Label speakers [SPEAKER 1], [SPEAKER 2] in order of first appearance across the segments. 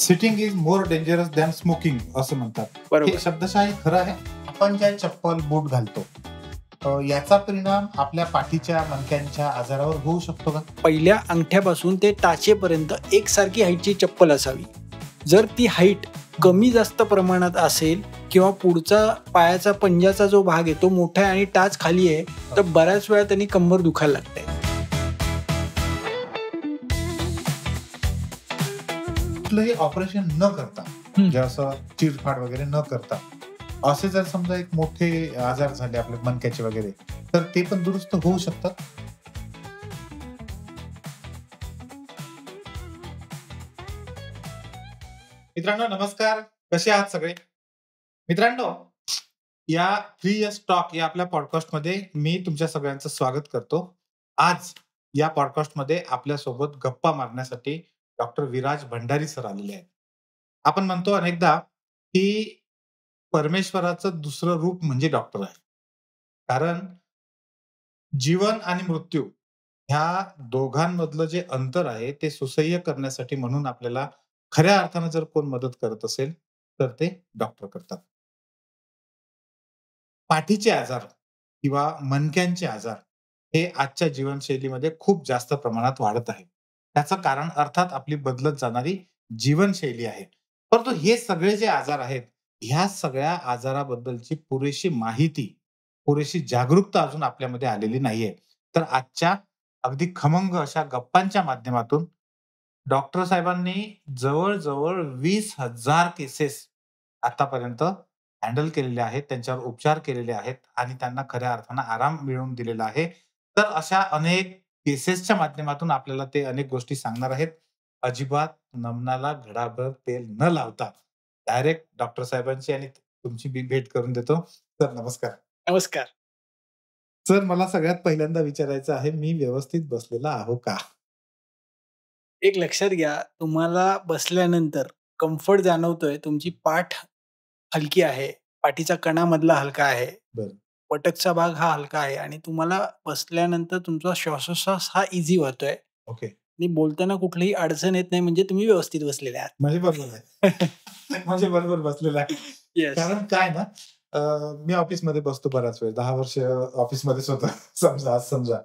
[SPEAKER 1] Sitting is more dangerous than smoking असं म्हणतात.
[SPEAKER 2] बरोबर.
[SPEAKER 1] हे शब्दशः खरं आहे. आपण ज्या चप्पल बूट घालतो याचा परिणाम आपल्या पाठीच्या मणक्यांच्या आजारावर होऊ शकतो का?
[SPEAKER 2] पहिल्या अंगठ्यापासून ते टाचेपर्यंत एकसारखी हाईटची चप्पल असावी. जर ती हाईट कमी जास्त प्रमाणात असेल किंवा पुढचा पायाचा पंजाचा जो भाग आहे तो मोठा आहे आणि टाच खाली आहे तर बऱ्याच वेळा त्यांनी कंबर दुखायला लागते.
[SPEAKER 1] कुठलंही ऑपरेशन न करता म्हणजे असं चिरफाड वगैरे न करता असे जर समजा एक मोठे आजार झाले आपले मणक्याचे वगैरे तर ते पण दुरुस्त होऊ शकतात. मित्रांनो नमस्कार, कसे आहात सगळे? मित्रांनो, या फ्री टॉक या आपल्या पॉडकास्ट मध्ये मी तुमच्या सगळ्यांचं स्वागत करतो. आज या पॉडकास्ट मध्ये आपल्या सोबत गप्पा मारण्यासाठी डॉक्टर विराज भंडारी सर आलेले आहेत. आपण म्हणतो अनेकदा की परमेश्वराचं दुसरं रूप म्हणजे डॉक्टर आहे. कारण जीवन आणि मृत्यू ह्या दोघांमधलं जे अंतर आहे ते सुसह्य करण्यासाठी म्हणून आपल्याला खऱ्या अर्थानं जर कोण मदत करत असेल तर ते डॉक्टर करतात. पाठीचे आजार किंवा मणक्यांचे आजार हे आजच्या जीवनशैलीमध्ये खूप जास्त प्रमाणात वाढत आहे. त्याचं कारण अर्थात आपली बदलत जाणारी जीवनशैली आहे. परंतु हे सगळे जे आजार आहेत ह्या सगळ्या आजाराबद्दलची पुरेशी माहिती, पुरेशी जागरूकता अजून आपल्यामध्ये आलेली नाहीये. तर आजच्या अगदी खमंग अशा गप्पांच्या माध्यमातून डॉक्टर साहेबांनी जवळ-जवळ 20,000 केसेस आतापर्यंत हँडल केलेले आहेत, त्यांच्यावर उपचार केलेले आहेत आणि त्यांना खऱ्या अर्थानं आराम मिळवून दिलेला आहे. तर अशा अनेक केसेसच्या माध्यमातून आपल्याला ते अनेक गोष्टी सांगणार आहेत. अजिबात नमनाला घडाभर तेल न लावता डायरेक्ट डॉक्टर साहेबांची आणि तुमची भेट करून देतो. सर नमस्कार.
[SPEAKER 2] नमस्कार.
[SPEAKER 1] सर मला सगळ्यात पहिल्यांदा विचारायचं आहे, मी व्यवस्थित बसलेला आहो का?
[SPEAKER 2] एक लक्षात घ्या, तुम्हाला बसल्यानंतर कम्फर्ट जाणवतोय, तुमची पाठ हलकी आहे, पाठीचा कणा मधला हलका आहे,
[SPEAKER 1] बरं.
[SPEAKER 2] पटकचा भाग हा हलका आहे आणि तुम्हाला बसल्यानंतर तुमचा श्वासोश्वास हा इझी होतोय
[SPEAKER 1] ओके.
[SPEAKER 2] आणि बोलताना कुठलीही अडचण येत नाही, म्हणजे तुम्ही व्यवस्थित बसलेले आहात.
[SPEAKER 1] म्हणजे बरोबर आहे. म्हणजे बरोबर बसलेला आहे.
[SPEAKER 2] येस.
[SPEAKER 1] कारण काय ना मी ऑफिसमध्ये बसतो बराच वेळ, 10 वर्ष ऑफिसमध्येच होतो. समजा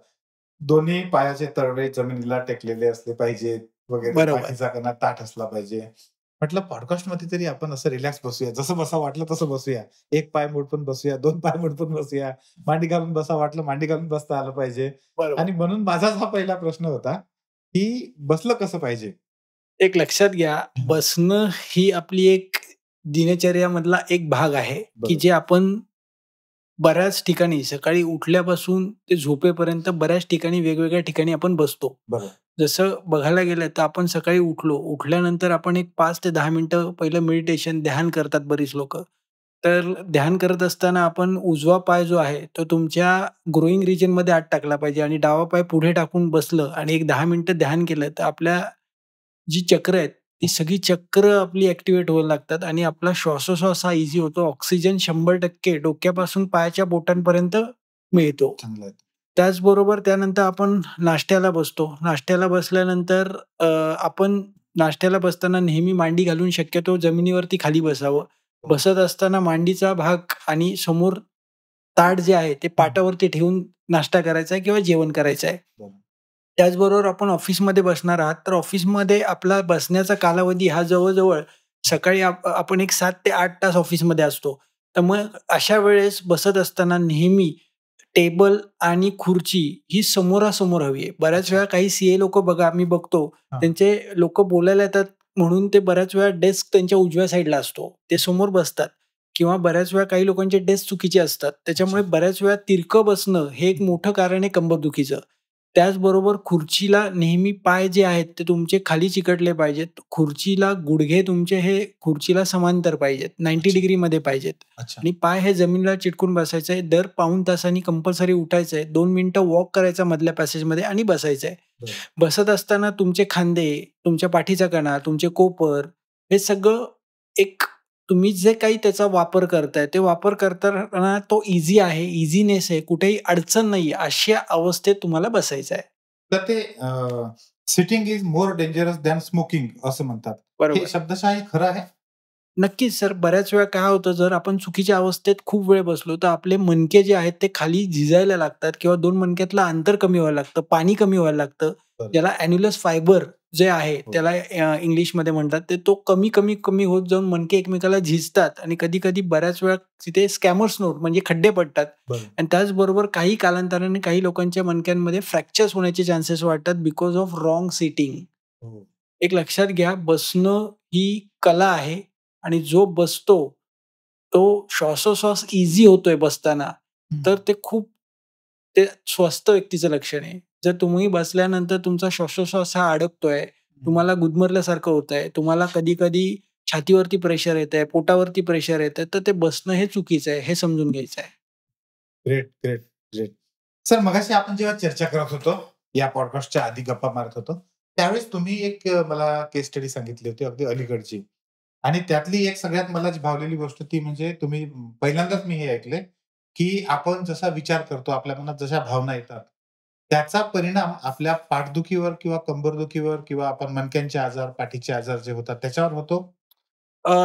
[SPEAKER 1] दोन्ही पायाचे तळवे जमिनीला टेकलेले असले पाहिजेत वगैरे,
[SPEAKER 2] बरोबर.
[SPEAKER 1] पाठीचा कणा ताठ असला पाहिजे. म्हटलं पॉडकास्ट मध्ये तरी आपण असं रिलॅक्स बसूया, जसं बसा वाटलं तसं बसूया. एक पाय मोडपून बसूया, 2 पाय मोडपून बसूया, मांडी घालून बसा वाटलं मांडी घालून बसता आलं पाहिजे.
[SPEAKER 2] बरोबर.
[SPEAKER 1] आणि म्हणून माझा हा पहिला प्रश्न होता की बसलं कसं पाहिजे.
[SPEAKER 2] एक लक्षात घ्या, बसणं ही आपली एक दिनचर्यामधला एक भाग आहे की
[SPEAKER 1] बरोबर.
[SPEAKER 2] जे आपण बऱ्याच ठिकाणी सकाळी उठल्यापासून ते झोपेपर्यंत बऱ्याच ठिकाणी वेगवेगळ्या ठिकाणी आपण बसतो.
[SPEAKER 1] बरोबर.
[SPEAKER 2] जसं बघायला गेलं तर आपण सकाळी उठल्यानंतर आपण एक 5 ते 10 मिनिटं पहिलं मेडिटेशन, ध्यान करतात बरीच लोकं. तर ध्यान करत असताना आपण उजवा पाय जो आहे तो तुमच्या ग्रोइंग रिजनमध्ये आत टाकला पाहिजे आणि डावा पाय पुढे टाकून बसलं आणि एक 10 मिनिटं ध्यान केलं तर आपल्या जी चक्र आहेत ती सगळी चक्र आपली ऍक्टिव्हेट व्हायला लागतात आणि आपला श्वासोश्वास हा इझी होतो. ऑक्सिजन 100% डोक्यापासून पायाच्या बोटांपर्यंत मिळतो.
[SPEAKER 1] चांगलं आहे.
[SPEAKER 2] त्याचबरोबर त्यानंतर आपण नाश्त्याला बसतो. नाश्त्याला बसल्यानंतर आपण नाश्त्याला बसताना नेहमी मांडी घालून शक्यतो जमिनीवरती खाली बसावं. बसत असताना मांडीचा भाग आणि समोर ताट जे आहे ते पाटावरती ठेवून नाश्ता करायचा आहे किंवा जेवण करायचं आहे.
[SPEAKER 1] बरं.
[SPEAKER 2] त्याचबरोबर आपण ऑफिसमध्ये बसणार आहात तर ऑफिसमध्ये आपला बसण्याचा कालावधी हा जवळजवळ सकाळी आपण एक 7 ते 8 तास ऑफिसमध्ये असतो. तर मग अशा वेळेस बसत असताना नेहमी टेबल आणि खुर्ची ही समोरासमोर हवी आहे. बऱ्याच वेळा काही सीए लोक बघा, मी बघतो
[SPEAKER 1] हा.
[SPEAKER 2] त्यांचे लोक बोलायला येतात म्हणून ते बऱ्याच वेळा डेस्क त्यांच्या उजव्या साईडला असतो, ते समोर बसतात किंवा बऱ्याच वेळा काही लोकांचे डेस्क चुकीचे असतात. त्याच्यामुळे बऱ्याच वेळा तिरकं बसणं हे एक मोठं कारण आहे कंबरदुखीचं. त्याचबरोबर खुर्चीला नेहमी पाय जे आहेत ते तुमचे खाली चिकटले पाहिजेत. खुर्चीला गुडघे तुमचे हे खुर्चीला समांतर पाहिजेत, 90 डिग्रीमध्ये पाहिजेत
[SPEAKER 1] अच्छा.
[SPEAKER 2] आणि पाय हे जमिनीला चिटकून बसायचं आहे. दर पाऊण तासांनी कंपल्सरी उठायचं आहे, 2 मिनिटं वॉक करायचा मधल्या पॅसेजमध्ये आणि बसायचं आहे.
[SPEAKER 1] बरं.
[SPEAKER 2] बसत असताना तुमचे खांदे, तुमच्या पाठीचा कणा, तुमचे कोपर हे सगळं एक तुम्ही जे काही त्याचा वापर करताय ते वापर करताना तो इझी आहे, इझीनेस आहे, कुठेही अडचण नाही अशा अवस्थेत तुम्हाला बसायचं आहे.
[SPEAKER 1] तर ते sitting is more dangerous than smoking असं म्हणतात. हे
[SPEAKER 2] बरोबर.
[SPEAKER 1] शब्दशः हे खरं आहे?
[SPEAKER 2] नक्कीच सर. बऱ्याच वेळा काय होतं, जर आपण चुकीच्या अवस्थेत खूप वेळ बसलो, तर आपले मणके जे आहेत ते खाली झिजायला लागतात किंवा 2 मणक्यातलं अंतर कमी व्हायला लागतं, पाणी कमी व्हायला लागतं.
[SPEAKER 1] बरं.
[SPEAKER 2] ज्याला ॲन्युलस फायबर जे आहे
[SPEAKER 1] हो.
[SPEAKER 2] त्याला इंग्लिशमध्ये म्हणतात. ते तो कमी होत जाऊन मणके एकमेकाला झिजतात आणि कधी-कधी बऱ्याच वेळा तिथे स्कॅमर्स नोट म्हणजे खड्डे पडतात
[SPEAKER 1] बरं.
[SPEAKER 2] आणि त्याचबरोबर काही कालांतराने काही लोकांच्या मणक्यांमध्ये फ्रॅक्चर्स होण्याचे चान्सेस वाढतात बिकॉज ऑफ रॉंग सिटिंग.
[SPEAKER 1] हो.
[SPEAKER 2] एक लक्षात घ्या, बसणं ही कला आहे आणि जो बसतो, तो श्वासोश्वास ईझी होतोय बसताना,
[SPEAKER 1] हं.
[SPEAKER 2] तर ते खूप ते स्वस्थ व्यक्तीचं लक्षण आहे. जर तुम्ही बसल्यानंतर तुमचा श्वासोश्वास हा अडकतोय, तुम्हाला गुदमरल्यासारखं होतंय, तुम्हाला कधी-कधी छातीवरती प्रेशर येतंय, पोटावरती प्रेशर येतंय, तर ते बसणं हे चुकीचं आहे, हे समजून घ्यायचं आहे.
[SPEAKER 1] Great, great, great. सर मगाशी आपण जेव्हा चर्चा करत होतो, या पॉडकास्टच्या आधी गप्पा मारत होतो, त्यावेळेस तुम्ही एक मला केस स्टडी सांगितली होती अगदी अलीकडची आणि त्यातली एक सगळ्यात मला जी भावलेली गोष्ट ती म्हणजे तुम्ही पहिल्यांदाच मी हे ऐकलंय, की आपण जसा विचार करतो, आपल्या मनात जशा भावना येतात, त्याचा परिणाम आपल्या पाठदुखीवर किंवा कंबरदुखीवर किंवा आपण मणक्यांचे आजार, पाठीचे आजार जे होतात त्याच्यावर होतो?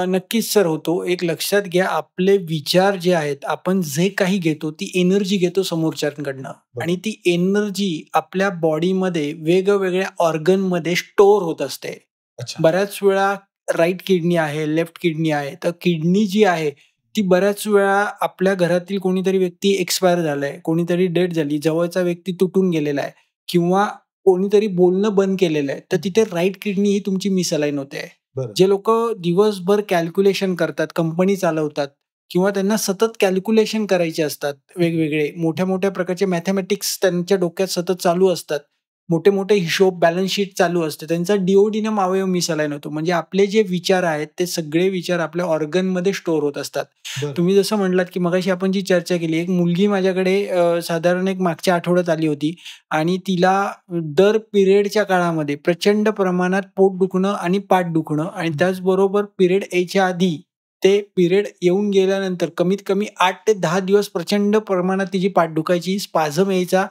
[SPEAKER 2] नक्कीच सर होतो. एक लक्षात घ्या, आपले विचार जे आहेत, आपण जे काही घेतो ती एनर्जी घेतो समोरच्यांकडनं
[SPEAKER 1] बरं.
[SPEAKER 2] आणि ती एनर्जी आपल्या बॉडीमध्ये वेगवेगळ्या ऑर्गनमध्ये स्टोअर होत असते.
[SPEAKER 1] अच्छा.
[SPEAKER 2] बऱ्याच वेळा राइट किडनी आहे, लेफ्ट किडनी आहे. तर किडनी जी आहे, ती बऱ्याच वेळा आपल्या घरातील कोणीतरी व्यक्ती एक्सपायर झालाय, कोणीतरी डेथ झाली, जवळचा व्यक्ती तुटून गेलेला आहे किंवा कोणीतरी बोलणं बंद केलेलं आहे. तर तिथे राइट किडनी ही तुमची मिसअलाइन होते.
[SPEAKER 1] बरं.
[SPEAKER 2] जे लोकं दिवसभर कॅल्क्युलेशन करतात, कंपनी चालवतात किंवा त्यांना सतत कॅल्क्युलेशन करायचे असतात वेगवेगळे. मोठ्या-मोठ्या प्रकारचे मॅथेमॅटिक्स त्यांच्या डोक्यात सतत चालू असतात. मोठे-मोठे हिशोब, बॅलन्स शीट चालू असते. त्यांचा डिओडिनम अवयव मिसअलाइन होतो. म्हणजे आपले जे विचार आहेत, ते सगळे विचार आपल्या ऑर्गनमध्ये स्टोअर होत असतात.
[SPEAKER 1] बरं.
[SPEAKER 2] तुम्ही जसं म्हटलात, की मगाशी आपण जी चर्चा केली, एक मुलगी माझ्याकडे साधारण एक मागच्या आठवड्यात आली होती आणि तिला दर पिरियडच्या काळामध्ये प्रचंड प्रमाणात पोट दुखणं आणि पाठ दुखणं आणि त्याचबरोबर पिरियड यायच्या आधी ते पिरियड येऊन गेल्यानंतर कमीत कमी 8 ते 10 दिवस प्रचंड प्रमाणात तिची पाठ दुखायची, स्पाझम यायचा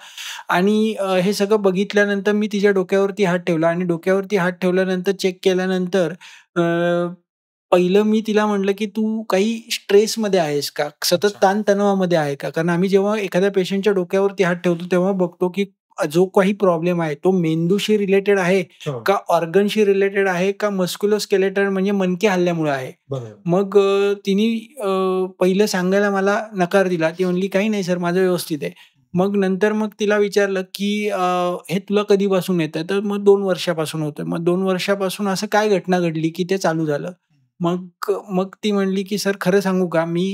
[SPEAKER 2] आणि हे सगळं बघितल्यानंतर मी तिच्या डोक्यावरती हात ठेवला आणि डोक्यावरती हात ठेवल्यानंतर चेक केल्यानंतर अ, पहिलं मी तिला म्हटलं, की "तू काही स्ट्रेसमध्ये आहेस का? सतत
[SPEAKER 1] अच्छा.
[SPEAKER 2] ताणतणावामध्ये आहे का?" कारण आम्ही जेव्हा एखाद्या पेशंटच्या डोक्यावरती हात ठेवतो, तेव्हा बघतो, की जो काही प्रॉब्लेम आहे, तो मेंदूशी रिलेटेड आहे
[SPEAKER 1] हो.
[SPEAKER 2] का ऑर्गनशी रिलेटेड आहे का मस्क्युलोस्केलेटल म्हणजे मणके हलल्यामुळे आहे.
[SPEAKER 1] बरोबर.
[SPEAKER 2] मग तिने पहिलं सांगायला मला नकार दिला. ती म्हणली, "काही नाही सर, माझं व्यवस्थित आहे." मग नंतर मग तिला विचारलं, की "हे तुला कधीपासून येतंय?" तर मग 2 वर्षापासून होतंय. मग 2 वर्षापासून असं काय घटना घडली, की ते चालू झालं? मग मग ती म्हणली, की "सर खरं सांगू का? मी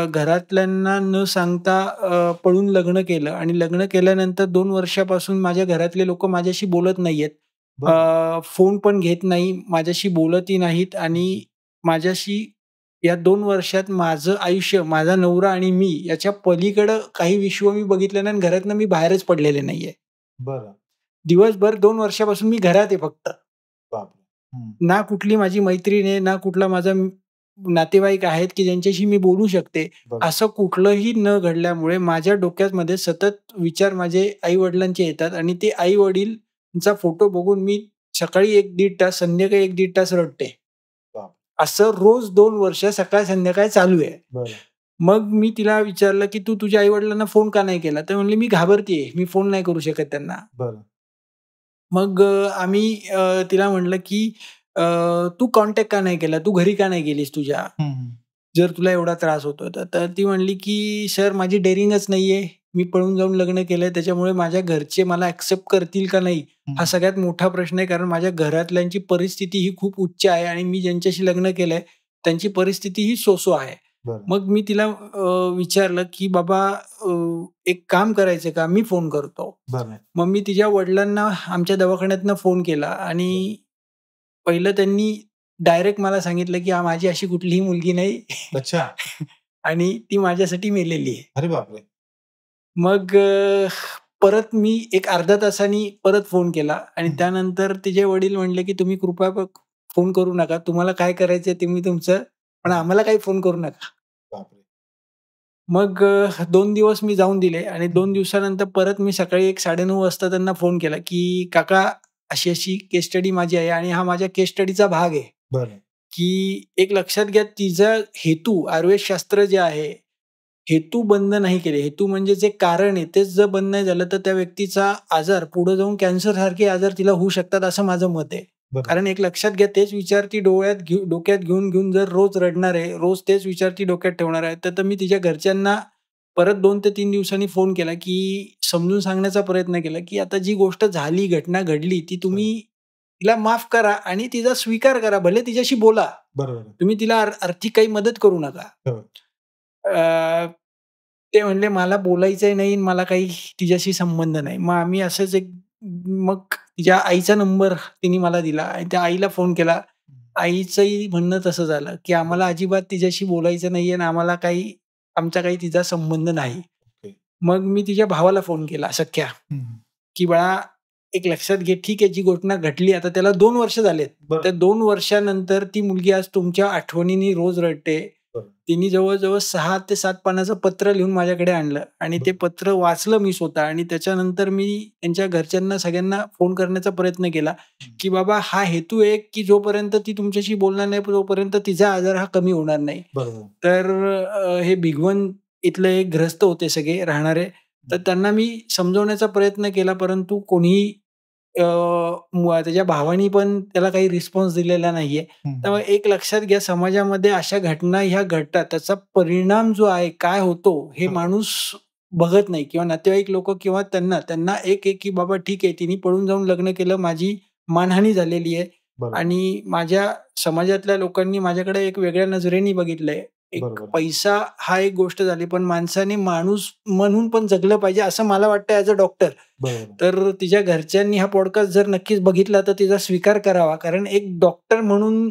[SPEAKER 2] घरातल्यांना न सांगता पळून लग्न केलं आणि लग्न केल्यानंतर 2 वर्षापासून माझ्या घरातले लोकं माझ्याशी बोलत नाहीयेत.
[SPEAKER 1] बरं.
[SPEAKER 2] फोन पण घेत नाही, माझ्याशी बोलतही नाहीत आणि माझ्याशी या 2 वर्षात माझं आयुष्य, माझा नवरा आणि मी याच्या पलीकडं काही विश्व मी बघितलं नाही आणि घरातनं मी बाहेरच पडलेले नाहीये.
[SPEAKER 1] बरं.
[SPEAKER 2] दिवसभर 2 वर्षापासून मी घरात आहे फक्त.
[SPEAKER 1] बापरे! हं.
[SPEAKER 2] ना कुठली माझी मैत्रीण आहे, ना कुठला माझा नातेवाईक आहेत, की ज्यांच्याशी मी बोलू शकते.
[SPEAKER 1] बरं.
[SPEAKER 2] असं कुठलंही न घडल्यामुळे माझ्या डोक्यामध्ये सतत विचार माझे आई-वडिलांचे येतात आणि ते आई-वडीलचा फोटो बघून मी सकाळी 1-1.5 तास, संध्याकाळी 1-1.5 तास रडते.
[SPEAKER 1] बाप
[SPEAKER 2] असं रोज 2 वर्ष सकाळ-संध्याकाळ चालू आहे.
[SPEAKER 1] बरं.
[SPEAKER 2] मग मी तिला विचारलं, की "तू तुझ्या आई-वडिलांना फोन का नाही केला?" तर म्हणली, "मी घाबरतीये. मी फोन नाही करू शकत त्यांना."
[SPEAKER 1] बरं.
[SPEAKER 2] मग आम्ही तिला म्हटलं, की "तू कॉन्टॅक्ट का नाही केला? तू घरी का नाही गेलीस तुझ्या?
[SPEAKER 1] हं, हं.
[SPEAKER 2] जर तुला एवढा त्रास होतोय तर." तर ती म्हणली, की "सर माझी डेअरिंगच नाहीये. मी पळून जाऊन लग्न केलंय. त्याच्यामुळे माझ्या घरचे मला एक्सेप्ट करतील का नाही? हा
[SPEAKER 1] हं.
[SPEAKER 2] सगळ्यात मोठा प्रश्न आहे. कारण माझ्या घरातल्यांची परिस्थिती ही खूप उच्च आहे आणि मी ज्यांच्याशी लग्न केलंय त्यांची परिस्थिती ही सो आहे."
[SPEAKER 1] बरं.
[SPEAKER 2] मग मी तिला विचारलं, की "बाबा एक काम करायचं का? मी फोन करतो."
[SPEAKER 1] बरं.
[SPEAKER 2] मग मी तिच्या वडिलांना आमच्या दवाखान्यातनं फोन केला आणि पहिलं त्यांनी डायरेक्ट मला सांगितलं, की माझी अशी कुठलीही मुलगी नाही
[SPEAKER 1] अच्छा.
[SPEAKER 2] आणि ती माझ्यासाठी मेलेली आहे."
[SPEAKER 1] अरे बापरे!
[SPEAKER 2] मग परत मी एक अर्ध्या तासांनी परत फोन केला आणि
[SPEAKER 1] हं.
[SPEAKER 2] त्यानंतर तिचे वडील म्हणले, की "तुम्ही कृपया फोन करू नका. तुम्हाला काय करायचंय तुम्ही तुमचं, पण
[SPEAKER 1] हं.
[SPEAKER 2] आम्हाला काही फोन करू नका."
[SPEAKER 1] बापरे!
[SPEAKER 2] मग 2 दिवस मी जाऊन दिले आणि
[SPEAKER 1] हं.
[SPEAKER 2] 2 दिवसानंतर परत मी सकाळी एक 9:30 वाजता त्यांना फोन केला, की "काका अशी केस स्टडी माझी आहे आणि हा माझ्या केस स्टडीचा भाग आहे.
[SPEAKER 1] बरं.
[SPEAKER 2] की एक लक्षात घ्या, तिचा हेतू आयुर्वेदशास्त्र जे आहे, हेतू बंद नाही केले. हेतू म्हणजे जे कारण आहे तेच जर बंद नाही झालं, तर त्या व्यक्तीचा आजार पुढे जाऊन कॅन्सर सारखे आजार तिला होऊ शकतात, असं माझं मत आहे.
[SPEAKER 1] बरं.
[SPEAKER 2] कारण एक लक्षात घ्या, तेच विचार ती डोक्यात घेऊन जर रोज रडणार आहे, रोज तेच विचार ती डोक्यात ठेवणार आहे, तर मी तिच्या घरच्यांना परत 2 ते 3 दिवसांनी फोन केला, की समजून सांगण्याचा प्रयत्न केला, की आता जी गोष्ट झाली, घटना घडली, ती तुम्ही तिला माफ करा आणि तिचा स्वीकार करा. भले तिच्याशी बोला.
[SPEAKER 1] बरोबर.
[SPEAKER 2] तुम्ही तिला आर्थिक काही मदत करू नका.
[SPEAKER 1] हो.
[SPEAKER 2] अ, ते म्हणले, "मला बोलायचंय नाही, मला काही तिच्याशी संबंध नाही." मग आम्ही असंच मग तिच्या आईचा नंबर तिने मला दिला आणि त्या आईला फोन केला. आईचंही म्हणणं तसं झालं, की आम्हाला अजिबात तिच्याशी बोलायचं नाहीये आणि आमचा काही तिचा संबंध नाही.
[SPEAKER 1] ओके.
[SPEAKER 2] मग मी तिच्या भावाला फोन केला सख्या, की "बाळा, एक लक्षात घे, ठीक आहे, जी घटना घडली आता त्याला 2 वर्ष झालेत.
[SPEAKER 1] बरं.
[SPEAKER 2] त्या 2 वर्षानंतर ती मुलगी आज तुमच्या आठवणीने रोज रडते."
[SPEAKER 1] बरं.
[SPEAKER 2] तिने जवळ-जवळ 6 ते 7 पानाचं पत्र लिहून माझ्याकडे आणलं आणि ते पत्र वाचलं मी स्वतः आणि त्याच्यानंतर मी त्यांच्या घरच्यांना सगळ्यांना फोन करण्याचा प्रयत्न केला, की बाबा हा हेतू आहे, की जोपर्यंत ती तुमच्याशी बोलणार नाही, तोपर्यंत तिचा आजार हा कमी होणार नाही.
[SPEAKER 1] बरोबर.
[SPEAKER 2] तर हे भिगवण इथले एक ग्रस्त होते सगळे राहणारे. तर त्यांना मी समजवण्याचा प्रयत्न केला, परंतु कोणीही त्याच्या भावानी पण त्याला काही रिस्पॉन्स दिलेला नाहीये. त्यामुळे एक लक्षात घ्या, समाजामध्ये अशा घटना ह्या घडतात. त्याचा परिणाम जो आहे, काय होतो हे माणूस बघत नाही किंवा नातेवाईक लोकं किंवा त्यांना एक की बाबा ठीक आहे, तिने पळून जाऊन लग्न केलं, माझी मानहानी झालेली आहे आणि माझ्या समाजातल्या लोकांनी माझ्याकडे एक वेगळ्या नजरेने बघितलंय. एक पैसा हा एक गोष्ट झाली, पण माणसाने माणूस म्हणून पण जगलं पाहिजे असं मला वाटतं ॲज अ डॉक्टर. तर तिच्या घरच्यांनी हा पॉडकास्ट जर नक्कीच बघितला तर तिचा स्वीकार करावा. कारण एक डॉक्टर म्हणून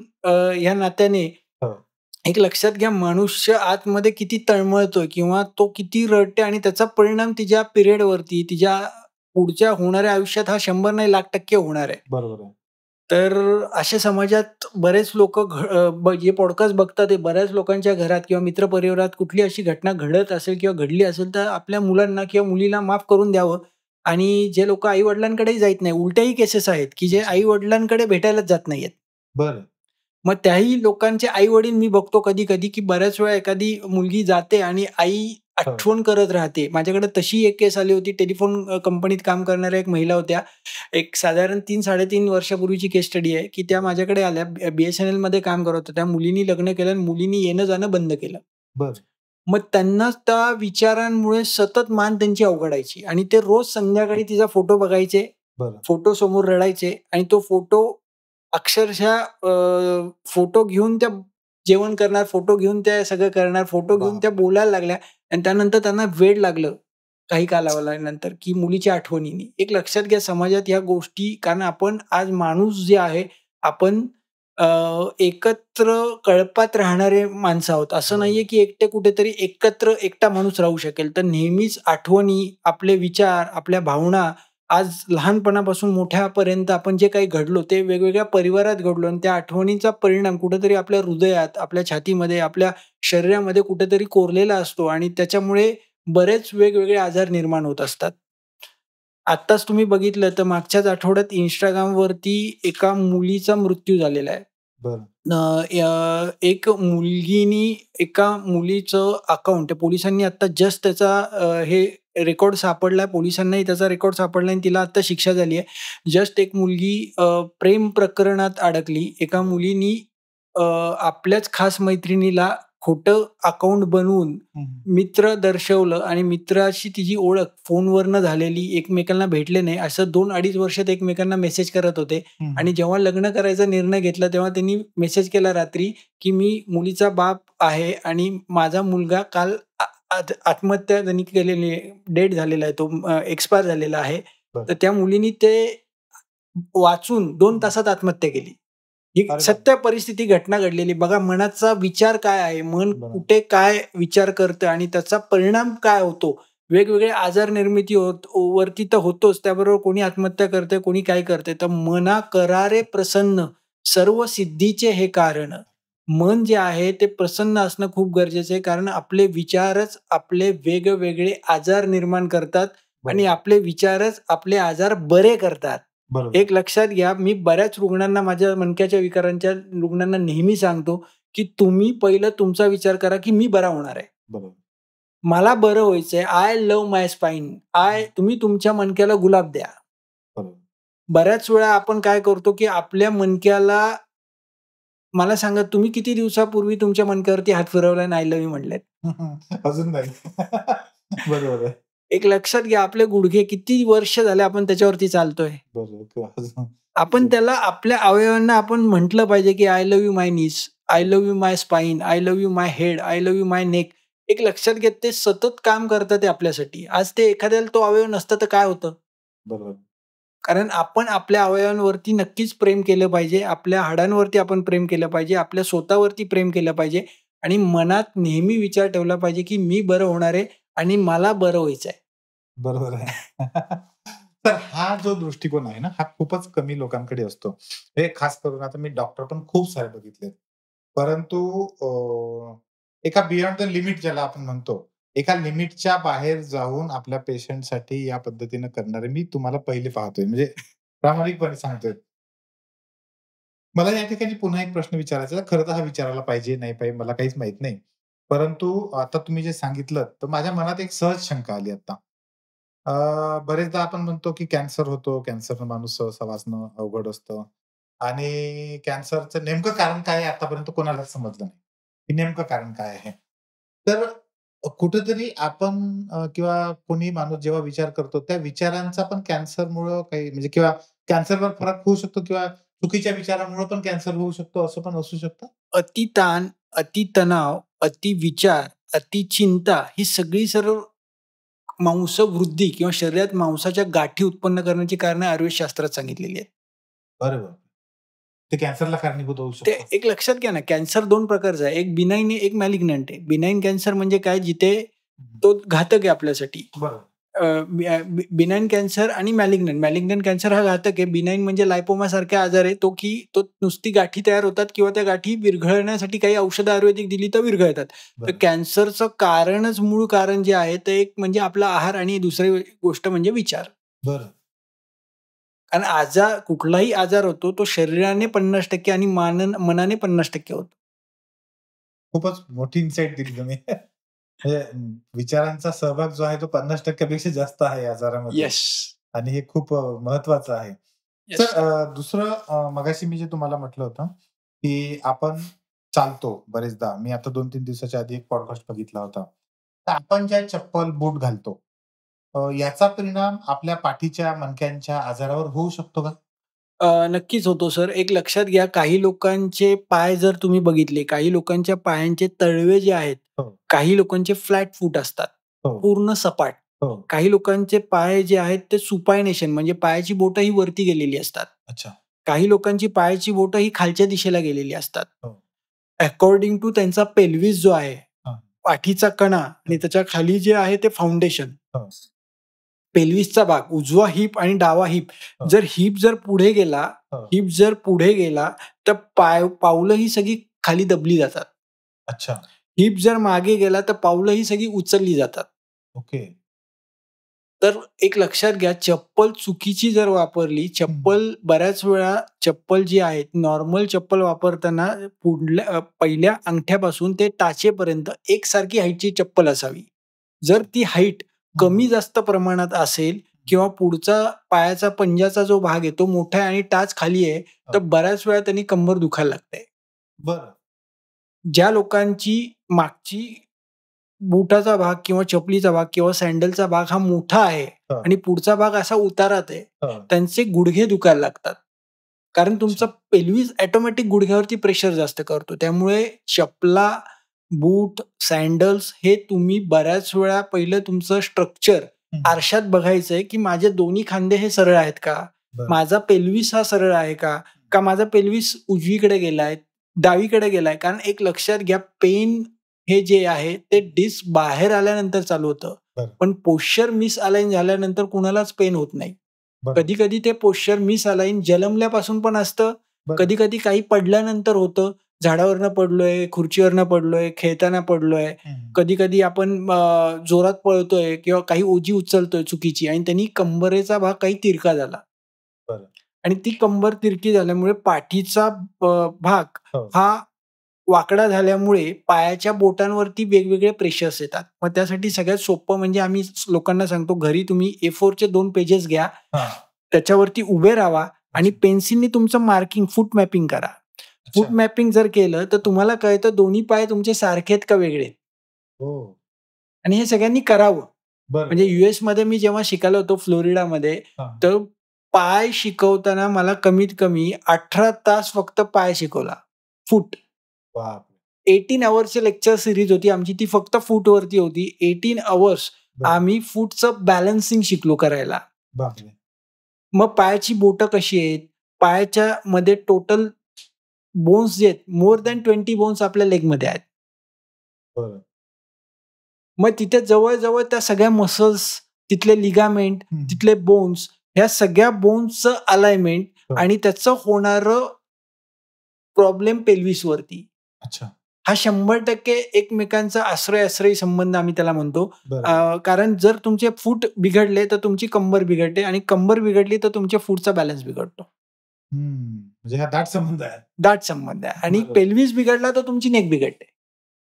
[SPEAKER 2] या नात्याने एक लक्षात घ्या, मनुष्य आतमध्ये किती तळमळतोय किंवा तो किती रडते आणि त्याचा परिणाम तिच्या पिरियडवरती, तिच्या पुढच्या होणाऱ्या आयुष्यात हा 100 नाही 1,00,000% होणार आहे.
[SPEAKER 1] बरोबर आहे.
[SPEAKER 2] तर अशा समाजात बरेच लोकं जे पॉडकास्ट बघतात, ते बऱ्याच लोकांच्या घरात किंवा मित्रपरिवारात कुठली अशी घटना घडत असेल किंवा घडली असेल, तर आपल्या मुलांना किंवा मुलीला माफ करून द्यावं. आणि जे लोकं आई-वडिलांकडेही जात नाही, उलट्याही केसेस आहेत, की जे आई-वडिलांकडे भेटायलाच जात नाहीयेत.
[SPEAKER 1] बरं.
[SPEAKER 2] मग त्याही लोकांचे आई-वडील मी बघतो कधी-कधी, की बऱ्याच वेळा एखादी मुलगी जाते आणि आई आठवण करत राहते. माझ्याकडे तशी एक केस आली होती. टेलिफोन कंपनीत काम करणाऱ्या एक महिला होत्या. एक साधारण 3-3.5 वर्षापूर्वीची केस स्टडी आहे, की त्या माझ्याकडे आल्या. BSNLमध्ये काम करत होत्या. त्या मुलीनी लग्न केलं आणि मुलीनी येणं-जाणं बंद केलं.
[SPEAKER 1] बरं.
[SPEAKER 2] मग त्यांना त्या विचारांमुळे सतत मान त्यांची अवघडायची आणि ते रोज संध्याकाळी तिचा फोटो बघायचे. फोटो समोर रडायचे आणि तो फोटो अक्षरशः फोटो घेऊन त्या जेवण करणार, फोटो घेऊन त्या सगळं करणार, फोटो घेऊन त्या बोलायला लागल्या आणि त्यानंतर त्यांना वेड लागलं काही कालावधीनंतर, की मुलीच्या आठवणीने. एक लक्षात घ्या, समाजात ह्या गोष्टी, कारण आपण आज माणूस जे आहे, आपण एकत्र कळपात राहणारे माणसं आहोत. असं नाहीये की एकटे कुठेतरी एकटा माणूस राहू शकेल. तर नेहमीच आठवणी, आपले विचार, आपल्या भावना, आज लहानपणापासून मोठ्यापर्यंत आपण जे काही घडलो ते वेगवेगळ्या परिवारात घडलो आणि त्या आठवणींचा परिणाम कुठेतरी आपल्या हृदयात, आपल्या छातीमध्ये, आपल्या शरीरामध्ये कुठेतरी कोरलेला असतो आणि त्याच्यामुळे बरेच वेगवेगळे आजार निर्माण होत असतात. आत्ताच तुम्ही बघितलं तर मागच्याच आठवड्यात Instagramवरती एका मुलीचा मृत्यू झालेला आहे. एक मुलगीनी एका मुलीचं अकाउंट पोलिसांनी आता जस्ट त्याचा हे रेकॉर्ड सापडलाय. पोलिसांनाही त्याचा रेकॉर्ड सापडलाय आणि तिला आता शिक्षा झाली आहे. जस्ट एक मुलगी प्रेम प्रकरणात अडकली. एका मुलीनी आपल्याच खास मैत्रिणीला खोटं अकाउंट बनवून मित्र दर्शवलं आणि मित्राशी तिची ओळख फोनवरनं झालेली, एकमेकांना भेटले नाही, असं 2-2.5 वर्षात एकमेकांना मेसेज करत होते. आणि जेव्हा लग्न करायचा निर्णय घेतला तेव्हा त्यांनी मेसेज केला रात्री, की मी मुलीचा बाप आहे आणि माझा मुलगा काल आत्महत्या त्यांनी केलेली आहे, डेड झालेला आहे, तो एक्सपायर झालेला आहे. तर त्या मुलीनी ते वाचून 2 तासात आत्महत्या केली. ही सत्य परिस्थिती, घटना घडलेली. बघा मनाचा विचार काय आहे, मन कुठे काय विचार करतं आणि त्याचा परिणाम काय होतो. वेगवेगळे आजार निर्मिती वरती तर होतोच, त्याबरोबर कोणी आत्महत्या करतंय, कोणी काय करतंय. तर मना करारे प्रसन्न, सर्व सिद्धीचे हे कारण. मन जे आहे ते प्रसन्न असणं खूप गरजेचं आहे, कारण आपले विचारच आपले वेगवेगळे आजार निर्माण करतात आणि आपले विचारच आपले आजार बरे करतात.
[SPEAKER 1] बरोबर.
[SPEAKER 2] एक लक्षात घ्या, मी बऱ्याच रुग्णांना, माझ्या मणक्याच्या विकारांच्या रुग्णांना नेहमी सांगतो, की तुम्ही पहिलं तुमचा विचार करा, की मी बरा होणार आहे.
[SPEAKER 1] बरोबर.
[SPEAKER 2] मला बरं व्हायचंय. I love my spine. तुम्ही तुमच्या मणक्याला गुलाब द्या.
[SPEAKER 1] बरोबर.
[SPEAKER 2] बऱ्याच वेळा आपण काय करतो, की आपल्या मणक्याला, मला सांगा तुम्ही किती दिवसापूर्वी तुमच्या मणक्यावरती हात फिरवलाय आणि आय लव्ह यू म्हटलेत?
[SPEAKER 1] अजून नाही. बरोबर आहे.
[SPEAKER 2] एक लक्षात घ्या, आपले गुडघे किती वर्ष झाले आपण त्याच्यावरती चालतोय.
[SPEAKER 1] बरोबर. किंवा अजून
[SPEAKER 2] आपण त्याला, आपल्या अवयवांना आपण म्हटलं पाहिजे, की I love you my knees, I love you my spine, I love you my head, I love you my neck. एक लक्षात घ्या, ते सतत काम करतात ते आपल्यासाठी. आज ते एखाद्याला तो अवयव नसतं तर काय होतं?
[SPEAKER 1] बरोबर.
[SPEAKER 2] कारण आपण आपल्या अवयवांवरती नक्कीच प्रेम केलं पाहिजे. आपल्या हाडांवरती आपण प्रेम केलं पाहिजे. आपल्या स्वतःवरती प्रेम केलं पाहिजे आणि मनात नेहमी विचार ठेवला पाहिजे, की मी बरं होणार आहे आणि मला बरं व्हायचंय.
[SPEAKER 1] बरोबर आहे. तर हा जो दृष्टिकोन आहे ना, हा खूपच कमी लोकांकडे असतो. हे खास करून आता मी डॉक्टर पण खूप सारे बघितलेत. परंतु एका बियॉन्ड द लिमिट ज्याला आपण म्हणतो, एका लिमिटच्या बाहेर जाऊन आपल्या पेशंटसाठी या पद्धतीनं करणारे मी तुम्हाला पहिले पाहतोय. म्हणजे प्रामाणिकपणे सांगतोय. मला या ठिकाणी पुन्हा एक प्रश्न विचारायचा आहे. खरं तर हा विचारायला पाहिजे, नाही पाहिजे मला काहीच माहीत नाही. परंतु आता तुम्ही जे सांगितलंत, तर माझ्या मनात एक सहज शंका आली आता. बरेचदा आपण म्हणतो, की कॅन्सर होतो. कॅन्सरनं माणूस सहसा वाचणं अवघड असतं आणि कॅन्सरचं नेमकं कारण काय आहे आतापर्यंत कोणालाच समजलं नाही, की नेमकं कारण काय आहे? तर कुठेतरी आपण किंवा कोणी माणूस जेव्हा विचार करतो, त्या विचारांचा पण कॅन्सरमुळं काही म्हणजे किंवा कॅन्सरवर फरक होऊ शकतो किंवा चुकीच्या विचारामुळे पण कॅन्सर होऊ शकतो, असं पण असू शकतं?
[SPEAKER 2] अति ताण, अति तणाव, अति विचार, अति चिंता, ही सगळी सर्व मांसवृद्धी किंवा शरीरात मांसाच्या गाठी उत्पन्न करण्याची कारणं आयुर्वेदशास्त्रात सांगितलेली आहेत.
[SPEAKER 1] अरे बापरे! ते कॅन्सरला कारणीभूत होऊ
[SPEAKER 2] ते
[SPEAKER 1] शकतं.
[SPEAKER 2] एक लक्षात घ्या ना, कॅन्सर 2 प्रकारचा आहे. एक बिनाइन आहे, एक मॅलिग्नंट आहे. बिनाइन कॅन्सर म्हणजे काय? जिथे
[SPEAKER 1] हं,
[SPEAKER 2] तो घातक आहे आपल्यासाठी.
[SPEAKER 1] बरोबर.
[SPEAKER 2] बिनाइन कॅन्सर आणि मॅलिग्नंट. मॅलिग्नंट कॅन्सर हा घातक आहे. बिनाइन म्हणजे लायपोमासारखे आजार आहे. तो नुसती गाठी तयार होतात किंवा त्या गाठी विरघळण्यासाठी काही औषधं आयुर्वेदिक दिली तर विरघळतात. तर
[SPEAKER 1] बरं,
[SPEAKER 2] कॅन्सरचं कारणच, मूळ कारण जे आहे, ते एक म्हणजे आपला आहार आणि दुसरी गोष्ट म्हणजे विचार.
[SPEAKER 1] बरं.
[SPEAKER 2] कारण कुठलाही आजार होतो, तो शरीराने 50% आणि मनाने 50% होतो.
[SPEAKER 1] खूपच मोठी इन्साईट दिली तुम्ही. म्हणजे विचारांचा सहभाग जो आहे तो 50% पेक्षा जास्त आहे आजारामध्ये
[SPEAKER 2] येस.
[SPEAKER 1] आणि हे खूप महत्वाचं आहे. तर
[SPEAKER 2] येस.
[SPEAKER 1] दुसरं मगाशी मी जे तुम्हाला म्हटलं होतं, की आपण चालतो बरेचदा. मी आता 2-3 दिवसाच्या आधी एक पॉडकास्ट बघितला होता. तर आपण ज्या चप्पल, बूट घालतो, याचा परिणाम आपल्या पाठीच्या, मणक्यांच्या आजारावर होऊ शकतो का?
[SPEAKER 2] नक्कीच होतो सर. एक लक्षात घ्या, काही लोकांचे पाय जर तुम्ही बघितले, काही लोकांच्या पायांचे तळवे जे आहेत,
[SPEAKER 1] हो,
[SPEAKER 2] काही लोकांचे फ्लॅट फूट असतात,
[SPEAKER 1] हो,
[SPEAKER 2] पूर्ण सपाट.
[SPEAKER 1] हो.
[SPEAKER 2] काही लोकांचे पाय जे आहेत ते सुपायनेशन म्हणजे पायाची बोटं ही वरती गेलेली असतात.
[SPEAKER 1] अच्छा.
[SPEAKER 2] काही लोकांची पायाची बोटं ही खालच्या दिशेला गेलेली असतात.
[SPEAKER 1] हो.
[SPEAKER 2] अकॉर्डिंग टू त्यांचा पेल्विस जो आहे,
[SPEAKER 1] हां.
[SPEAKER 2] पाठीचा कणा आणि त्याच्या खाली जे आहे ते फाउंडेशन.
[SPEAKER 1] हो,
[SPEAKER 2] पेल्विसचा भाग, उजवा हिप आणि डावा हिप.
[SPEAKER 1] हो,
[SPEAKER 2] जर हिप जर पुढे गेला,
[SPEAKER 1] हो.
[SPEAKER 2] हिप जर पुढे गेला, तर पावलं ही सगळी खाली दबली जातात.
[SPEAKER 1] अच्छा.
[SPEAKER 2] हिप जर मागे गेला, तर पावलं ही सगळी उचलली जातात.
[SPEAKER 1] ओके.
[SPEAKER 2] तर एक लक्षात घ्या, चप्पल चुकीची जर वापरली,
[SPEAKER 1] हं.
[SPEAKER 2] बऱ्याच वेळा चप्पल जी आहे, नॉर्मल चप्पल वापरताना पहिल्या अंगठ्यापासून ते टाचेपर्यंत एकसारखी हाईटची चप्पल असावी. जर ती हाईट
[SPEAKER 1] हं,
[SPEAKER 2] कमी जास्त प्रमाणात असेल किंवा पुढचा पायाचा पंजाचा जो भाग आहे तो मोठा आहे आणि टाच खाली आहे, तर
[SPEAKER 1] हो.
[SPEAKER 2] बऱ्याच वेळा त्यांनी कंबर दुखायला लागते.
[SPEAKER 1] बरं.
[SPEAKER 2] ज्या लोकांची मागची बुटाचा भाग किंवा चपलीचा भाग किंवा सँडलचा भाग हा मोठा आहे
[SPEAKER 1] हं,
[SPEAKER 2] आणि पुढचा भाग असा उतारात आहे,
[SPEAKER 1] हं.
[SPEAKER 2] त्यांचे गुडघे दुखायला लागतात. कारण तुमचा
[SPEAKER 1] अच्छा.
[SPEAKER 2] पेल्विस ऑटोमॅटिक गुडघ्यावरती प्रेशर जास्त करतो. त्यामुळे चपला, बूट, सँडल्स हे तुम्ही बऱ्याच वेळा पहिलं तुमचं स्ट्रक्चर
[SPEAKER 1] हं.
[SPEAKER 2] आरशात बघायचंय, की माझे दोन्ही खांदे हे सरळ आहेत का?
[SPEAKER 1] बरं.
[SPEAKER 2] माझा पेल्विस हा सरळ आहे का? का माझा पेल्विस उजवीकडे गेलाय, डावीकडे गेलाय? कारण एक लक्षात घ्या, पेन हे जे आहे ते डिस्क बाहेर आल्यानंतर चालू होतं.
[SPEAKER 1] बरं.
[SPEAKER 2] पण पोश्चर मिसअलाइन झाल्यानंतर कुणालाच पेन होत नाही.
[SPEAKER 1] बरोबर.
[SPEAKER 2] कधी-कधी ते पोश्चर मिसअलाइन जन्मल्यापासून पण असतं.
[SPEAKER 1] बरं.
[SPEAKER 2] कधी-कधी काही पडल्यानंतर होतं. झाडावरनं पडलोय, खुर्चीवरनं पडलोय, खेळताना पडलोय.
[SPEAKER 1] हं.
[SPEAKER 2] कधी-कधी आपण जोरात पळतोय किंवा काही ओझी उचलतोय चुकीची आणि त्यांनी कंबरेचा भाग काही तिरका झाला.
[SPEAKER 1] बरं.
[SPEAKER 2] आणि ती कंबर तिरकी झाल्यामुळे पाठीचा भाग
[SPEAKER 1] हो.
[SPEAKER 2] हा वाकडा झाल्यामुळे पायाच्या बोटांवरती वेगवेगळे प्रेशर्स येतात. मग त्यासाठी सगळ्यात सोपं म्हणजे आम्ही लोकांना सांगतो, घरी तुम्ही A4चे 2 पेजेस घ्या,
[SPEAKER 1] हां.
[SPEAKER 2] त्याच्यावरती उभे राहावा आणि
[SPEAKER 1] अच्छा.
[SPEAKER 2] पेन्सिलने तुमचं मार्किंग, फूट मॅपिंग करा. फूट
[SPEAKER 1] अच्छा.
[SPEAKER 2] मॅपिंग जर केलं तर तुम्हाला कळतं दोन्ही पाय तुमचे सारखे आहेत का वेगळे आहेत.
[SPEAKER 1] हो.
[SPEAKER 2] आणि हे सगळ्यांनी करावं.
[SPEAKER 1] बरं.
[SPEAKER 2] म्हणजे यूएसमध्ये मी जेव्हा शिकायला होतो फ्लोरिडामध्ये,
[SPEAKER 1] हां.
[SPEAKER 2] तर पाय शिकवताना मला कमीत कमी 18 तास फक्त पाय शिकवला. फूट.
[SPEAKER 1] बापरे!
[SPEAKER 2] 18 अवर्सची लेक्चर सीरीज होती आमची, ती फक्त फूटवरती होती. 18 अवर्स
[SPEAKER 1] बरं.
[SPEAKER 2] आम्ही फूटचं बॅलन्सिंग शिकलो करायला.
[SPEAKER 1] बापरे!
[SPEAKER 2] मग पायाची बोटं कशी आहेत? पायाच्या मध्ये टोटल बोन्स जे आहेत, मोर दॅन 20 बोन्स आपल्या लेगमध्ये आहेत.
[SPEAKER 1] बरं.
[SPEAKER 2] मग तिथे जवळ-जवळ त्या सगळ्या मसल्स, तिथले लिगामेंट, तिथले बोन्स, ह्या सगळ्या बोन्सचं अलाइनमेंट
[SPEAKER 1] हो.
[SPEAKER 2] आणि त्याचं होणारं प्रॉब्लेम पेल्विसवरती.
[SPEAKER 1] अच्छा.
[SPEAKER 2] हा 100% एकमेकांचा आश्रय-आश्रयी संबंध आम्ही त्याला म्हणतो.
[SPEAKER 1] बरं.
[SPEAKER 2] कारण जर तुमचे फूट बिघडले तर तुमची कंबर बिघडते आणि कंबर बिघडली तर तुमच्या फूटचा बॅलन्स बिघडतो.
[SPEAKER 1] म्हणजे हा दाट संबंध आहे.
[SPEAKER 2] दाट संबंध आहे आणि
[SPEAKER 1] बरोबर.
[SPEAKER 2] पेल्विस बिघडला तर तुमची नेक बिघडते.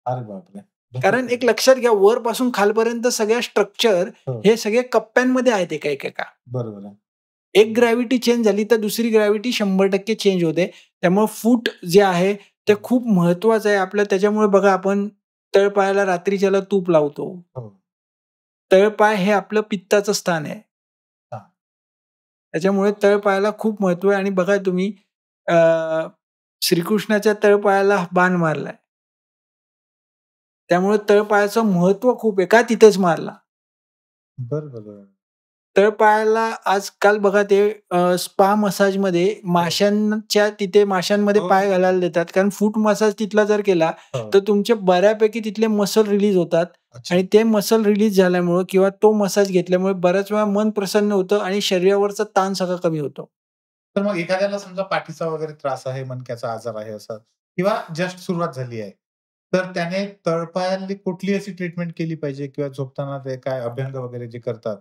[SPEAKER 1] अरे बापरे!
[SPEAKER 2] कारण एक लक्षात घ्या, वरपासून खालपर्यंत सगळ्या स्ट्रक्चर
[SPEAKER 1] हो.
[SPEAKER 2] हे सगळे कप्प्यांमध्ये आहेत एका.
[SPEAKER 1] बरोबर आहे.
[SPEAKER 2] एक ग्रॅव्हिटी चेंज झाली तर दुसरी ग्रॅव्हिटी 100% चेंज होते. त्यामुळे फूट जे आहे ते खूप महत्वाचं आहे आपलं. त्याच्यामुळे बघा, आपण तळपायाला रात्रीच्याला तूप लावतो.
[SPEAKER 1] हो.
[SPEAKER 2] तळपाय हे आपलं पित्ताचं स्थान आहे.
[SPEAKER 1] हां.
[SPEAKER 2] त्याच्यामुळे तळपायाला खूप महत्व आहे आणि बघा तुम्ही श्रीकृष्णाच्या तळपायाला बाण मारलाय. त्यामुळे तळपायाचं महत्व खूप आहे. का तिथेच मारला?
[SPEAKER 1] बरोबर.
[SPEAKER 2] तळपायाला आजकाल बघा ते स्पा मसाजमध्ये माशांच्या तिथे माशांमध्ये
[SPEAKER 1] हो.
[SPEAKER 2] पाय घालायला देतात. कारण फूट मसाज तिथला जर केला
[SPEAKER 1] हो.
[SPEAKER 2] तर तुमचे बऱ्यापैकी तिथले मसल रिलीज होतात
[SPEAKER 1] अच्छा.
[SPEAKER 2] आणि ते मसल रिलीज झाल्यामुळे किंवा तो मसाज घेतल्यामुळे बऱ्याच वेळा मन प्रसन्न होतं आणि शरीरावरचा ताण सगळा कमी होतो.
[SPEAKER 1] तर मग एखाद्याला समजा पाठीचा वगैरे त्रास आहे, मणक्याचा आजार आहे असं किंवा जस्ट सुरुवात झाली आहे, तर त्याने तळपायाला कुठली अशी ट्रीटमेंट केली पाहिजे किंवा झोपताना ते काय अभ्यंग वगैरे जे करतात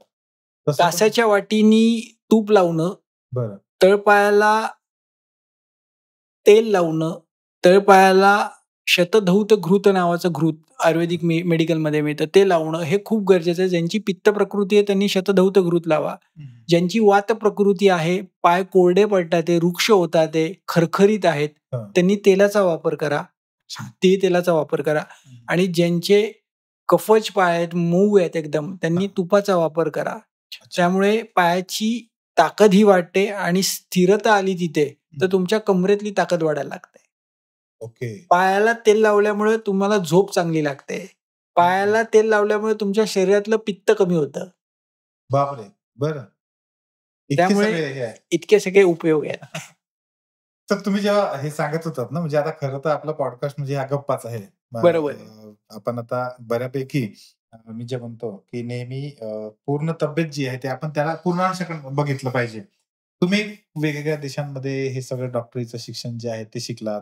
[SPEAKER 1] तसं पण?
[SPEAKER 2] तासाच्या वाटीनी तूप लावणं,
[SPEAKER 1] बरं.
[SPEAKER 2] तळपायाला तेल लावणं, तळपायाला शतधौत घृत नावाचं घृत आयुर्वेदिक मेडिकलमध्ये मिळतं, ते लावणं हे खूप गरजेचं आहे. ज्यांची पित्त प्रकृती आहे त्यांनी शतधौत घृत लावा. ज्यांची वात प्रकृती आहे, पाय कोरडे पडतात, ते रुक्ष होतात, ते खरखरीत आहेत,
[SPEAKER 1] हं.
[SPEAKER 2] त्यांनी तेलाचा वापर करा. ते तेलाचा वापर करा. आणि ज्यांचे कफच पाय आहेत, मऊ आहेत एकदम, त्यांनी तुपाचा वापर करा.
[SPEAKER 1] अच्छा.
[SPEAKER 2] त्यामुळे पायाची ताकद ही वाढते आणि स्थिरता आली तिथे तर तुमच्या कमरेतली ताकद वाढायला लागते.
[SPEAKER 1] ओके.
[SPEAKER 2] पायाला तेल लावल्यामुळे तुम्हाला झोप चांगली लागते. पायाला तेल लावल्यामुळे तुमच्या शरीरातलं पित्त कमी होतं.
[SPEAKER 1] बापरे! बरं. इतके
[SPEAKER 2] त्यामुळे
[SPEAKER 1] सगळे हे आहे.
[SPEAKER 2] इतके सगळे उपयोग आहेत.
[SPEAKER 1] तर तुम्ही जेव्हा हे सांगत होतात ना, म्हणजे आता खरं तर आपला पॉडकास्ट म्हणजे हा गप्पाच आहे.
[SPEAKER 2] बरोबर.
[SPEAKER 1] आपण आता बऱ्यापैकी मी जे म्हणतो, की नेहमी पूर्ण तब्येत जी आहे, ते आपण त्याला पूर्णांशाकडे बघितलं पाहिजे. तुम्ही वेगवेगळ्या देशांमध्ये हे सगळं डॉक्टरीचं शिक्षण जे आहे ते शिकलात.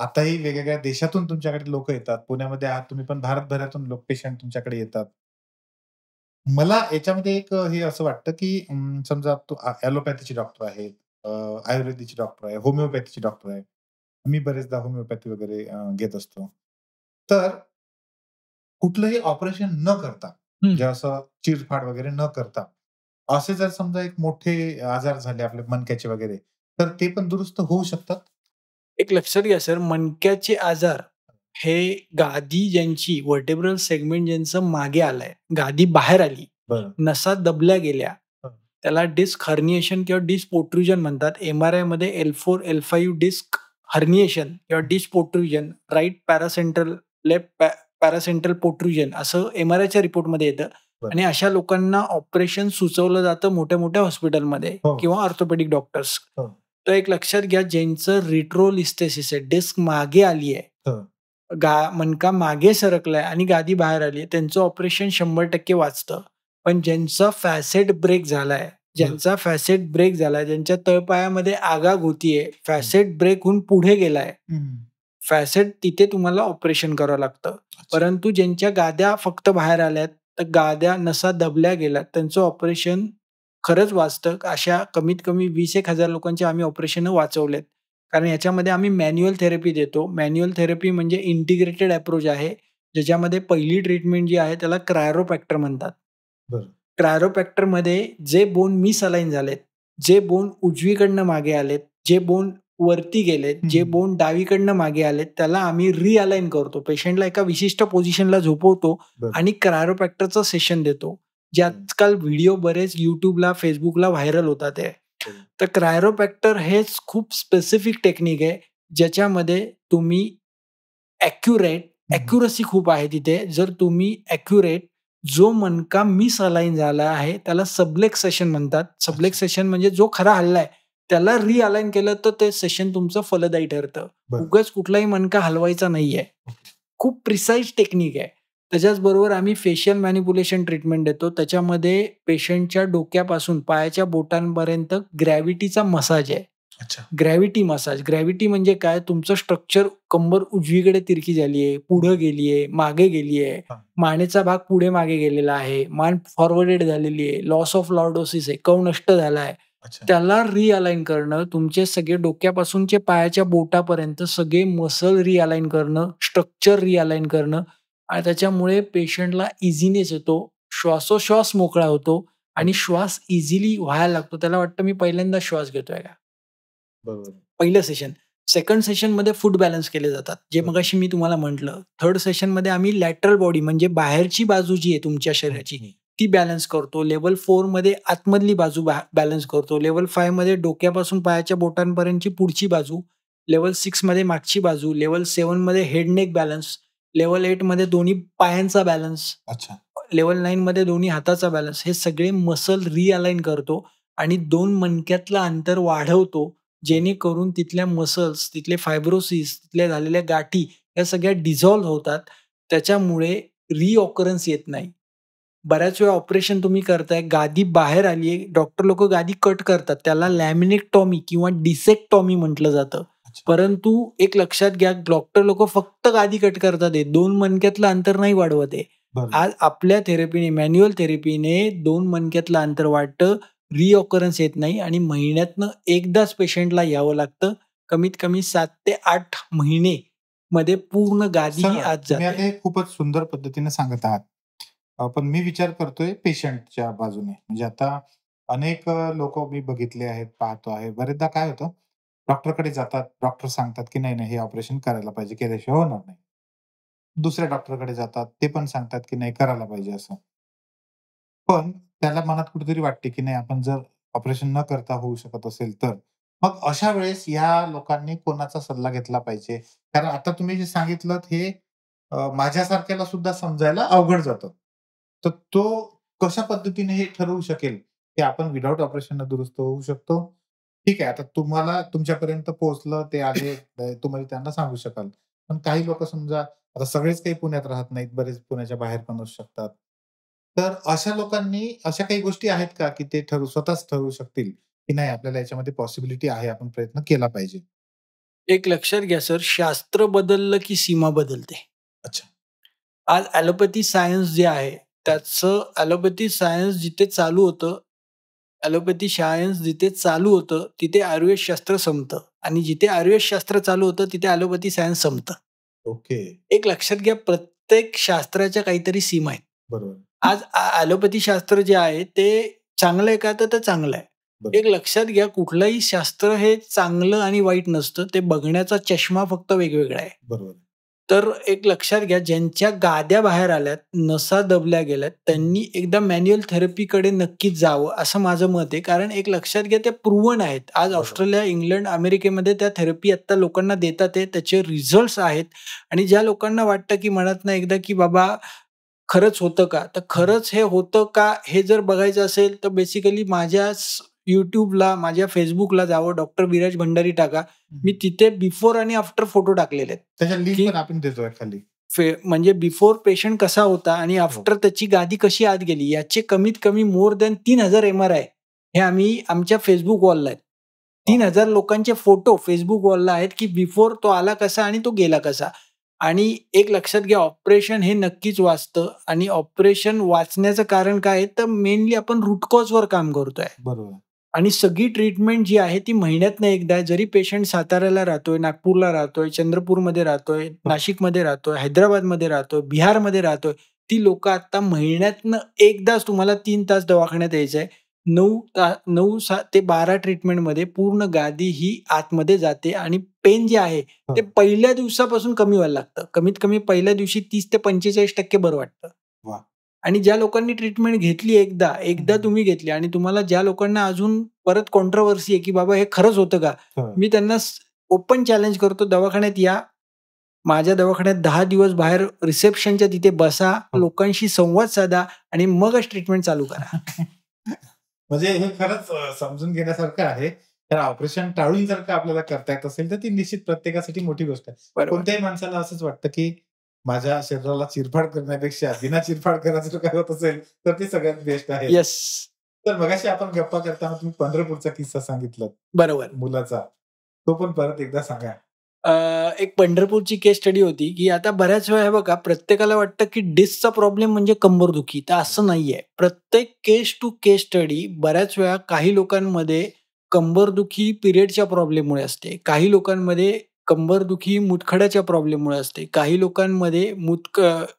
[SPEAKER 1] आताही वेगवेगळ्या देशातून तुमच्याकडे लोकं येतात. पुण्यामध्ये आहात तुम्ही, पण भारतभरातून पेशंट तुमच्याकडे येतात. मला याच्यामध्ये एक हे असं वाटतं, की समजा तो ॲलोपॅथीचे डॉक्टर आहेत, आयुर्वेदिकचे डॉक्टर आहे, होमिओपॅथीचे डॉक्टर आहे. मी बरेचदा होमिओपॅथी वगैरे घेत असतो. तर कुठलंही ऑपरेशन न करता, म्हणजे असं चिरफाड वगैरे न करता, असे जर समजा एक मोठे आजार झाले आपले मणक्याचे वगैरे, तर ते पण दुरुस्त होऊ शकतात?
[SPEAKER 2] एक लक्षात घ्या सर, मणक्याचे आजार हे गादी ज्यांची व्हर्टेब्रल सेगमेंट ज्यांचं मागे आलंय, गादी बाहेर आली,
[SPEAKER 1] बरं.
[SPEAKER 2] नसा दबल्या गेल्या,
[SPEAKER 1] हं.
[SPEAKER 2] त्याला डिस्क हर्निएशन किंवा डिस्क पोट्रुजन म्हणतात. MRI मध्ये L4, L5 डिस्क हर्निएशन किंवा डिस्क पोट्रुजन, राइट पॅरासेंट्रल, लेफ्ट पॅरासेंट्रल पोट्रुजन असं MRIच्या रिपोर्टमध्ये येतं.
[SPEAKER 1] बरं.
[SPEAKER 2] आणि अशा लोकांना ऑपरेशन सुचवलं जातं मोठ्या-मोठ्या हॉस्पिटलमध्ये
[SPEAKER 1] हो.
[SPEAKER 2] किंवा ऑर्थोपेडिक डॉक्टर्स.
[SPEAKER 1] हो.
[SPEAKER 2] तर एक लक्षात घ्या, ज्यांचं रिट्रोलिस्थेसिस आहे, डिस्क मागे आली आहे,
[SPEAKER 1] हं.
[SPEAKER 2] मणका मागे सरकलाय आणि गादी बाहेर आली आहे, त्यांचं ऑपरेशन 100% वाचतं. पण ज्यांचा फॅसेट ब्रेक झालाय, ज्यांच्या तळपायामध्ये आगाग होतीये, फॅसेट ब्रेक होऊन पुढे गेलाय, फॅसेट तिथे तुम्हाला ऑपरेशन करावं लागतं. परंतु ज्यांच्या गाद्या फक्त बाहेर आल्यात, तर गाद्या नसा दबल्या गेल्यात, त्यांचं ऑपरेशन खरंच वाचतं. अशा कमीत कमी 20,000 लोकांचे आम्ही ऑपरेशनं वाचवलेत. कारण याच्यामध्ये आम्ही मॅन्युअल थेरपी देतो. मॅन्युअल थेरपी म्हणजे इंटिग्रेटेड अप्रोच आहे. ज्याच्यामध्ये पहिली ट्रीटमेंट जी आहे त्याला क्रायोप्रॅक्टर म्हणतात.
[SPEAKER 1] बरं.
[SPEAKER 2] क्रायोप्रॅक्टरमध्ये जे बोन मिसअलाइन झालेत, जे बोन उजवीकडनं मागे आलेत, जे बोन वरती गेलेत, जे बोन डावीकडनं मागे आलेत, त्याला आम्ही रिअलाइन करतो. पेशंटला एका विशिष्ट पोझिशनला झोपवतो आणि क्रायोप्रॅक्टरचं सेशन देतो. जे आजकाल व्हिडिओ बरेच YouTubeला, Facebookला व्हायरल होतात आहे. तर क्रायोप्रॅक्टर हेच खूप स्पेसिफिक टेक्निक आहे, ज्याच्यामध्ये तुम्ही ॲक्युरसी खूप आहे तिथे. जर तुम्ही जो मणका मिसअलाइन झाला आहे, त्याला सबलेक्सेशन म्हणतात. सबलेक्सेशन म्हणजे जो खरा हललाय, त्याला रिअलाइन केलं तर ते सेशन तुमचं फलदायी ठरतं. उगाच कुठलाही मणका हलवायचा नाहीये. खूप प्रिसाईज टेक्निक आहे. त्याच्याचबरोबर आम्ही फेशियल मॅनिप्युलेशन ट्रीटमेंट देतो. त्याच्यामध्ये पेशंटच्या डोक्यापासून पायाच्या बोटांपर्यंत ग्रॅव्हिटीचा मसाज आहे. Gravity massage. ग्रॅव्हिटी म्हणजे काय? तुमचं स्ट्रक्चर कंबर उजवीकडे तिरकी झाली आहे, पुढे गेली आहे, मागे गेली आहे, मानेचा भाग पुढे मागे गेलेला आहे, मान फॉरवर्डेड झालेली आहे, लॉस ऑफ लॉर्डोसिस आहे, कव नष्ट झाला आहे. त्याला रिअलाइन करणं, तुमचे सगळे डोक्यापासूनचे पायाच्या बोटापर्यंत सगळे मसल रिअलाइन करणं, स्ट्रक्चर रिअलाइन करणं आणि त्याच्यामुळे पेशंटला इझीनेस येतो, श्वासोश्वास मोकळा होतो आणि श्वास इझिली व्हायला लागतो. त्याला वाटतं मी पहिल्यांदा श्वास घेतोय का? पहिलं सेशन. सेकंड सेशनमध्ये फूट बॅलन्स केले जातात, जे मगाशी मी तुम्हाला म्हटलं. थर्ड सेशनमध्ये आम्ही लॅटरल बॉडी म्हणजे बाहेरची बाजू जी आहे तुमच्या शरीराची ती बॅलन्स करतो. लेव्हल 4 मध्ये आतमधली बाजू बॅलन्स करतो. लेव्हल 5 मध्ये डोक्यापासून पायाच्या बोटांपर्यंतची पुढची बाजू. लेव्हल 6 मध्ये मागची बाजू. लेव्हल 7 मध्ये हेड नेक बॅलन्स. लेव्हल 8 मध्ये दोन्ही पायांचा बॅलन्स. लेव्हल 9 मध्ये दोन्ही हाताचा बॅलन्स. हे सगळे मसल रिअलाइन करतो आणि 2 मणक्यातलं अंतर वाढवतो, जेणेकरून तिथल्या मसल्स, तिथले फायब्रोसिस, तिथल्या झालेल्या गाठी या सगळ्या डिझॉल्व्ह होतात. त्याच्यामुळे रिऑकरन्स येत नाही. बऱ्याच वेळा ऑपरेशन तुम्ही करताय, गादी बाहेर आली आहे, डॉक्टर लोक गादी कट करतात. त्याला लॅमिनेक्टॉमी किंवा डिसेक्टॉमी म्हटलं जातं. परंतु एक लक्षात घ्या, डॉक्टर लोक फक्त गादी कट करतात, 2 मणक्यातलं अंतर नाही वाढवत आहे. आज आपल्या थेरपीने, मॅन्युअल थेरपीने 2 मणक्यातलं अंतर वाढतं, रिऑकरन्स येत नाही आणि महिन्यातनं एकदाच पेशंटला यावं लागतं. कमीत कमी 7 ते 8 महिने मध्ये पूर्ण गादी ही आत जाते.
[SPEAKER 1] खूपच सुंदर पद्धतीने सांगत आहात. पण मी विचार करतोय पेशंटच्या बाजूने. म्हणजे आता अनेक लोक मी बघितले आहेत, पाहतो आहे. बरेचदा काय होतं, डॉक्टरकडे जातात, डॉक्टर सांगतात की नाही हे ऑपरेशन करायला पाहिजे, केल्याशिवाय होणार नाही. दुसऱ्या डॉक्टरकडे जातात, ते पण सांगतात की नाही करायला पाहिजे असं. पण त्याला मनात कुठेतरी वाटते की नाही, आपण जर ऑपरेशन न करता होऊ शकत असेल तर. मग अशा वेळेस या लोकांनी कोणाचा सल्ला घेतला पाहिजे? कारण आता तुम्ही जे सांगितलं हे माझ्यासारख्याला सुद्धा समजायला अवघड जातं. तर तो कशा पद्धतीने हे ठरवू शकेल की आपण विदाऊट ऑपरेशन दुरुस्त होऊ शकतो? ठीक आहे, आता तुम्हाला तुमच्यापर्यंत पोहोचलं, ते आले, तुम्ही त्यांना सांगू शकाल. पण काही लोक समजा आता सगळेच काही पुण्यात राहत नाहीत, बरेच पुण्याच्या बाहेर पण असू शकतात. तर अशा लोकांनी अशा काही गोष्टी आहेत का की ते स्वतःच ठरवू शकतील की नाही आपल्याला याच्यामध्ये पॉसिबिलिटी आहे, आपण प्रयत्न केला पाहिजे?
[SPEAKER 2] एक लक्षात घ्या सर, शास्त्र बदललं की सीमा बदलते.
[SPEAKER 1] अच्छा.
[SPEAKER 2] आज ॲलोपॅथी सायन्स जे आहे, त्याचं ॲलोपॅथी सायन्स जिथे चालू होतं, तिथे आयुर्वेदशास्त्र संपतं आणि जिथे आयुर्वेदशास्त्र चालू होतं, तिथे ॲलोपॅथी सायन्स संपतं.
[SPEAKER 1] ओके.
[SPEAKER 2] एक लक्षात घ्या, प्रत्येक शास्त्राच्या काहीतरी सीमा आहेत.
[SPEAKER 1] बरोबर.
[SPEAKER 2] आज ॲलोपॅथी शास्त्र जे आहे ते चांगलं आहे का? तर ते चांगलं आहे. एक लक्षात घ्या, कुठलंही शास्त्र हे चांगलं आणि वाईट नसतं. ते बघण्याचा चष्मा फक्त वेगवेगळा आहे.
[SPEAKER 1] बरोबर.
[SPEAKER 2] तर एक लक्षात घ्या, ज्यांच्या गाद्या बाहेर आल्यात, नसा दबल्या गेल्यात, त्यांनी एकदा मॅन्युअल थेरपीकडे नक्कीच जावं, असं माझं मत आहे. कारण एक लक्षात घ्या, ते प्रूव्हन आहेत. आज ऑस्ट्रेलिया, इंग्लंड, अमेरिकेमध्ये त्या थेरपी आता लोकांना देतात आहे. त्याचे रिझल्ट्स आहेत आणि ज्या लोकांना वाटतं की मनातनं एकदा की बाबा खरंच होतं का? तर खरंच हे होतं का? हे जर बघायचं असेल तर बेसिकली माझ्या YouTubeला, माझ्या Facebookला जावं, डॉक्टर विराज भंडारी टाका. मी तिथे बिफोर आणि आफ्टर फोटो टाकलेले आहेत.
[SPEAKER 1] त्याच्या लिंक पण आपण देतोय खाली.
[SPEAKER 2] म्हणजे बिफोर पेशंट कसा होता आणि आफ्टर त्याची गादी कशी आत गेली, याचे कमीत कमी मोर दॅन 3,000 MRI हे आम्ही आमच्या फेसबुक वॉलला आहेत. 3,000 लोकांचे फोटो फेसबुक वॉलला आहेत की बिफोर तो आला कसा आणि तो गेला कसा. आणि एक लक्षात घ्या, ऑपरेशन हे नक्कीच वाचतं आणि ऑपरेशन वाचण्याचं कारण काय आहे, तर मेनली आपण रूट कॉजवर काम करतोय.
[SPEAKER 1] बरोबर.
[SPEAKER 2] आणि सगळी ट्रीटमेंट जी आहे ती महिन्यातनं एकदा आहे. जरी पेशंट साताऱ्याला राहतोय, नागपूरला राहतोय, चंद्रपूरमध्ये राहतोय, नाशिकमध्ये राहतोय, हैदराबादमध्ये राहतोय, बिहारमध्ये राहतोय, ती लोकं आता महिन्यातनं एकदाच तुम्हाला 3 तास दवाखान्यात यायचंय. 9 ते 12 ट्रीटमेंटमध्ये पूर्ण गादी ही आतमध्ये जाते आणि पेन जे आहे ते
[SPEAKER 1] हं.
[SPEAKER 2] पहिल्या दिवसापासून कमी व्हायला लागतं. कमीत कमी पहिल्या दिवशी 30% ते 45% बरं वाटतं.
[SPEAKER 1] वाह!
[SPEAKER 2] आणि ज्या लोकांनी ट्रीटमेंट घेतली एकदा तुम्ही घेतली आणि तुम्हाला ज्या लोकांना अजून परत कॉन्ट्रोव्हर्सी आहे, की बाबा हे खरंच होतं का?
[SPEAKER 1] हं.
[SPEAKER 2] मी त्यांना ओपन चॅलेंज करतो, दवाखान्यात या. माझ्या दवाखान्यात 10 दिवस बाहेर रिसेप्शनच्या तिथे बसा,
[SPEAKER 1] हं.
[SPEAKER 2] लोकांशी संवाद साधा आणि मगच ट्रीटमेंट चालू करा.
[SPEAKER 1] म्हणजे हे खरंच समजून घेण्यासारखं आहे. तर ऑपरेशन टाळून जर का आपल्याला करता येत असेल, तर ती निश्चित प्रत्येकासाठी मोठी गोष्ट आहे.
[SPEAKER 2] बरोबर.
[SPEAKER 1] कोणत्याही माणसाला असंच वाटतं, की माझ्या शरीराला चिरफाड करण्यापेक्षा बिना चिरफाड करायचं जर काय होत असेल, तर ते सगळ्यात बेस्ट आहे.
[SPEAKER 2] येस.
[SPEAKER 1] तर मगाशी आपण गप्पा करताना तुम्ही पंढरपूरचा किस्सा सांगितलात
[SPEAKER 2] बरोबर.
[SPEAKER 1] मुलाचा. तो पण परत एकदा सांगा.
[SPEAKER 2] एक पंढरपूरची केस स्टडी होती, की आता बऱ्याच वेळा हे बघा, प्रत्येकाला वाटतं, की डिस्कचा प्रॉब्लेम म्हणजे कंबरदुखी. तर असं नाहीये. प्रत्येक केस टू केस स्टडी बऱ्याच वेळा काही लोकांमध्ये कंबरदुखी पिरियडच्या प्रॉब्लेममुळे असते. काही लोकांमध्ये कंबरदुखी मुतखड्याच्या प्रॉब्लेममुळे असते. काही लोकांमध्ये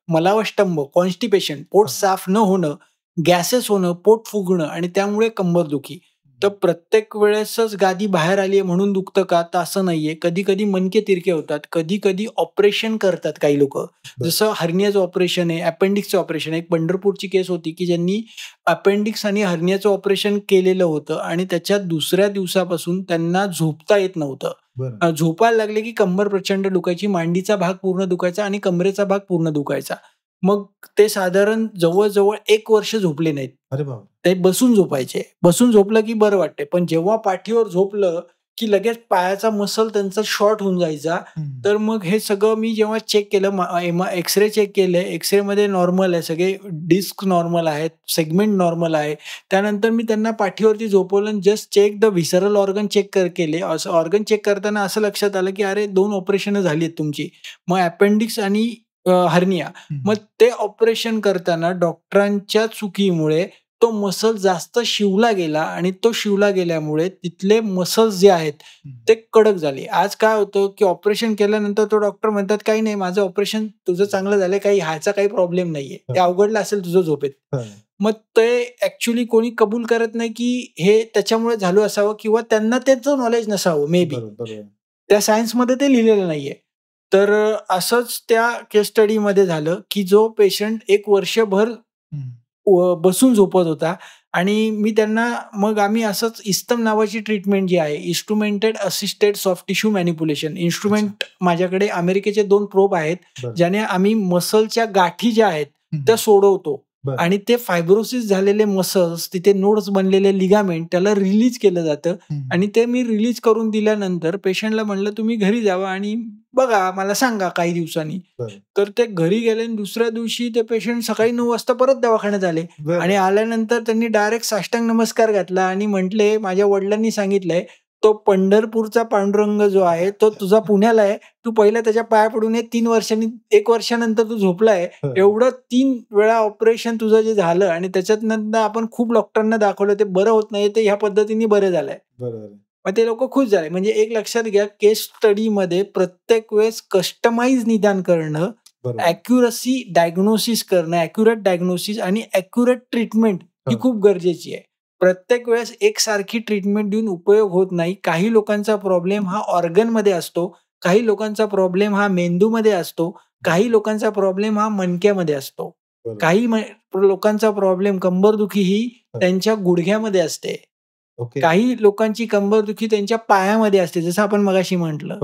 [SPEAKER 2] मलावष्टंभ, कॉन्स्टिपेशन, पोट साफ न होणं, गॅसेस होणं, पोट फुगणं आणि त्यामुळे कंबरदुखी. तर प्रत्येक वेळेसच गादी बाहेर आली आहे म्हणून दुखतं का? तर असं नाहीये. कधी-कधी मणके तिरके होतात. कधी-कधी ऑपरेशन करतात काही लोकं. जसं हर्नियाचं ऑपरेशन आहे, अपेंडिक्सचं ऑपरेशन आहे. एक पंढरपूरची केस होती, की ज्यांनी अपेंडिक्स आणि हर्नियाचं ऑपरेशन केलेलं होतं आणि त्याच्या दुसऱ्या दिवसापासून त्यांना झोपता येत नव्हतं.
[SPEAKER 1] बरं.
[SPEAKER 2] झोपायला लागले, की कंबर प्रचंड दुखायची, मांडीचा भाग पूर्ण दुखायचा आणि कमरेचा भाग पूर्ण दुखायचा. मग ते साधारण जवळ-जवळ 1 वर्ष झोपले नाहीत.
[SPEAKER 1] अरे बापरे!
[SPEAKER 2] ते बसून झोपायचे. बसून झोपलं की बरं वाटते. पण जेव्हा पाठीवर झोपलं, की लगेच पायाचा मसल त्यांचा शॉर्ट होऊन जायचा.
[SPEAKER 1] हं.
[SPEAKER 2] तर मग हे सगळं मी जेव्हा चेक केलं, एक्स-रे चेक केले. एक्स-रेमध्ये नॉर्मल आहे. सगळे डिस्क नॉर्मल आहेत, सेगमेंट नॉर्मल आहे. त्यानंतर मी त्यांना पाठीवरती झोपवलं आणि just check the visceral organ check केले. असं ऑर्गन चेक करताना असं लक्षात आलं, की अरे 2 ऑपरेशनं झाली आहेत तुमची. मग अपेंडिक्स आणि हर्निया. मग ते ऑपरेशन करताना डॉक्टरांच्या चुकीमुळे तो मसल जास्त शिवला गेला आणि तो शिवला गेल्यामुळे तिथले मसल्स जे आहेत ते कडक झाले. आज काय होतं, की ऑपरेशन केल्यानंतर तो डॉक्टर म्हणतात, "काही नाही, माझं ऑपरेशन तुझं चांगलं झालंय, ह्याचा काही प्रॉब्लेम नाहीये. ते अवघडलं असेल तुझं झोपेत." मग ते ॲक्चुअली कोणी कबूल करत नाही, की हे त्याच्यामुळे झालं असावं किंवा त्यांना त्याचं नॉलेज नसावं मे बी. त्या सायन्समध्ये ते लिहिलेलं नाहीये. तर असंच त्या केस स्टडीमध्ये झालं, की जो पेशंट 1 वर्षभर बसून झोपत होता आणि मी त्यांना मग आम्ही असंच इस्तम नावाची ट्रीटमेंट जी आहे, instrumented assisted soft tissue manipulation. Instrument माझ्याकडे अमेरिकेचे 2 प्रोब आहेत, ज्याने आम्ही मसलच्या गाठी ज्या आहेत त्या सोडवतो आणि ते फायब्रोसिस झालेले मसल्स, तिथे नोड्स बनलेले लिगामेंट त्याला रिलीज केलं जातं आणि ते मी रिलीज करून दिल्यानंतर पेशंटला म्हणलं, "तुम्ही घरी जावा आणि बघा, मला सांगा काही दिवसांनी." तर ते घरी गेले आणि दुसऱ्या दिवशी ते पेशंट सकाळी 9 वाजता परत दवाखान्यात आले आणि आल्यानंतर त्यांनी डायरेक्ट साष्टांग नमस्कार घातला आणि म्हटले, "माझ्या वडिलांनी सांगितलंय, तो पंढरपूरचा पांडुरंग जो आहे, तो तुझा पुण्याला आहे. तू पहिला त्याच्या पाया पडून ये. 1 वर्षानंतर तू झोपलाय. एवढं 3 वेळा ऑपरेशन तुझं जे झालं आणि त्याच्यानंतर आपण खूप डॉक्टरांना दाखवलं, ते बरं होत नाही, ते ह्या पद्धतीने बरं झालंय." मग ते लोकं खुश झाले. म्हणजे एक लक्षात घ्या, केस स्टडीमध्ये प्रत्येक वेळेस कस्टमाइज निदान करणं, ॲक्युरसी डायग्नोसिस करणं, ॲक्युरेट डायग्नोसिस आणि ॲक्युरेट ट्रीटमेंट ही खूप गरजेची आहे. प्रत्येक वेळेस एकसारखी ट्रीटमेंट देऊन उपयोग होत नाही. काही लोकांचा प्रॉब्लेम हा ऑर्गनमध्ये असतो, काही लोकांचा प्रॉब्लेम हा मेंदूमध्ये असतो, काही लोकांचा प्रॉब्लेम हा मणक्यामध्ये असतो. काही लोकांचा प्रॉब्लेम कंबरदुखी ही त्यांच्या गुडघ्यामध्ये असते. काही लोकांची कंबरदुखी त्यांच्या पायामध्ये असते, जसं आपण मगाशी म्हटलं.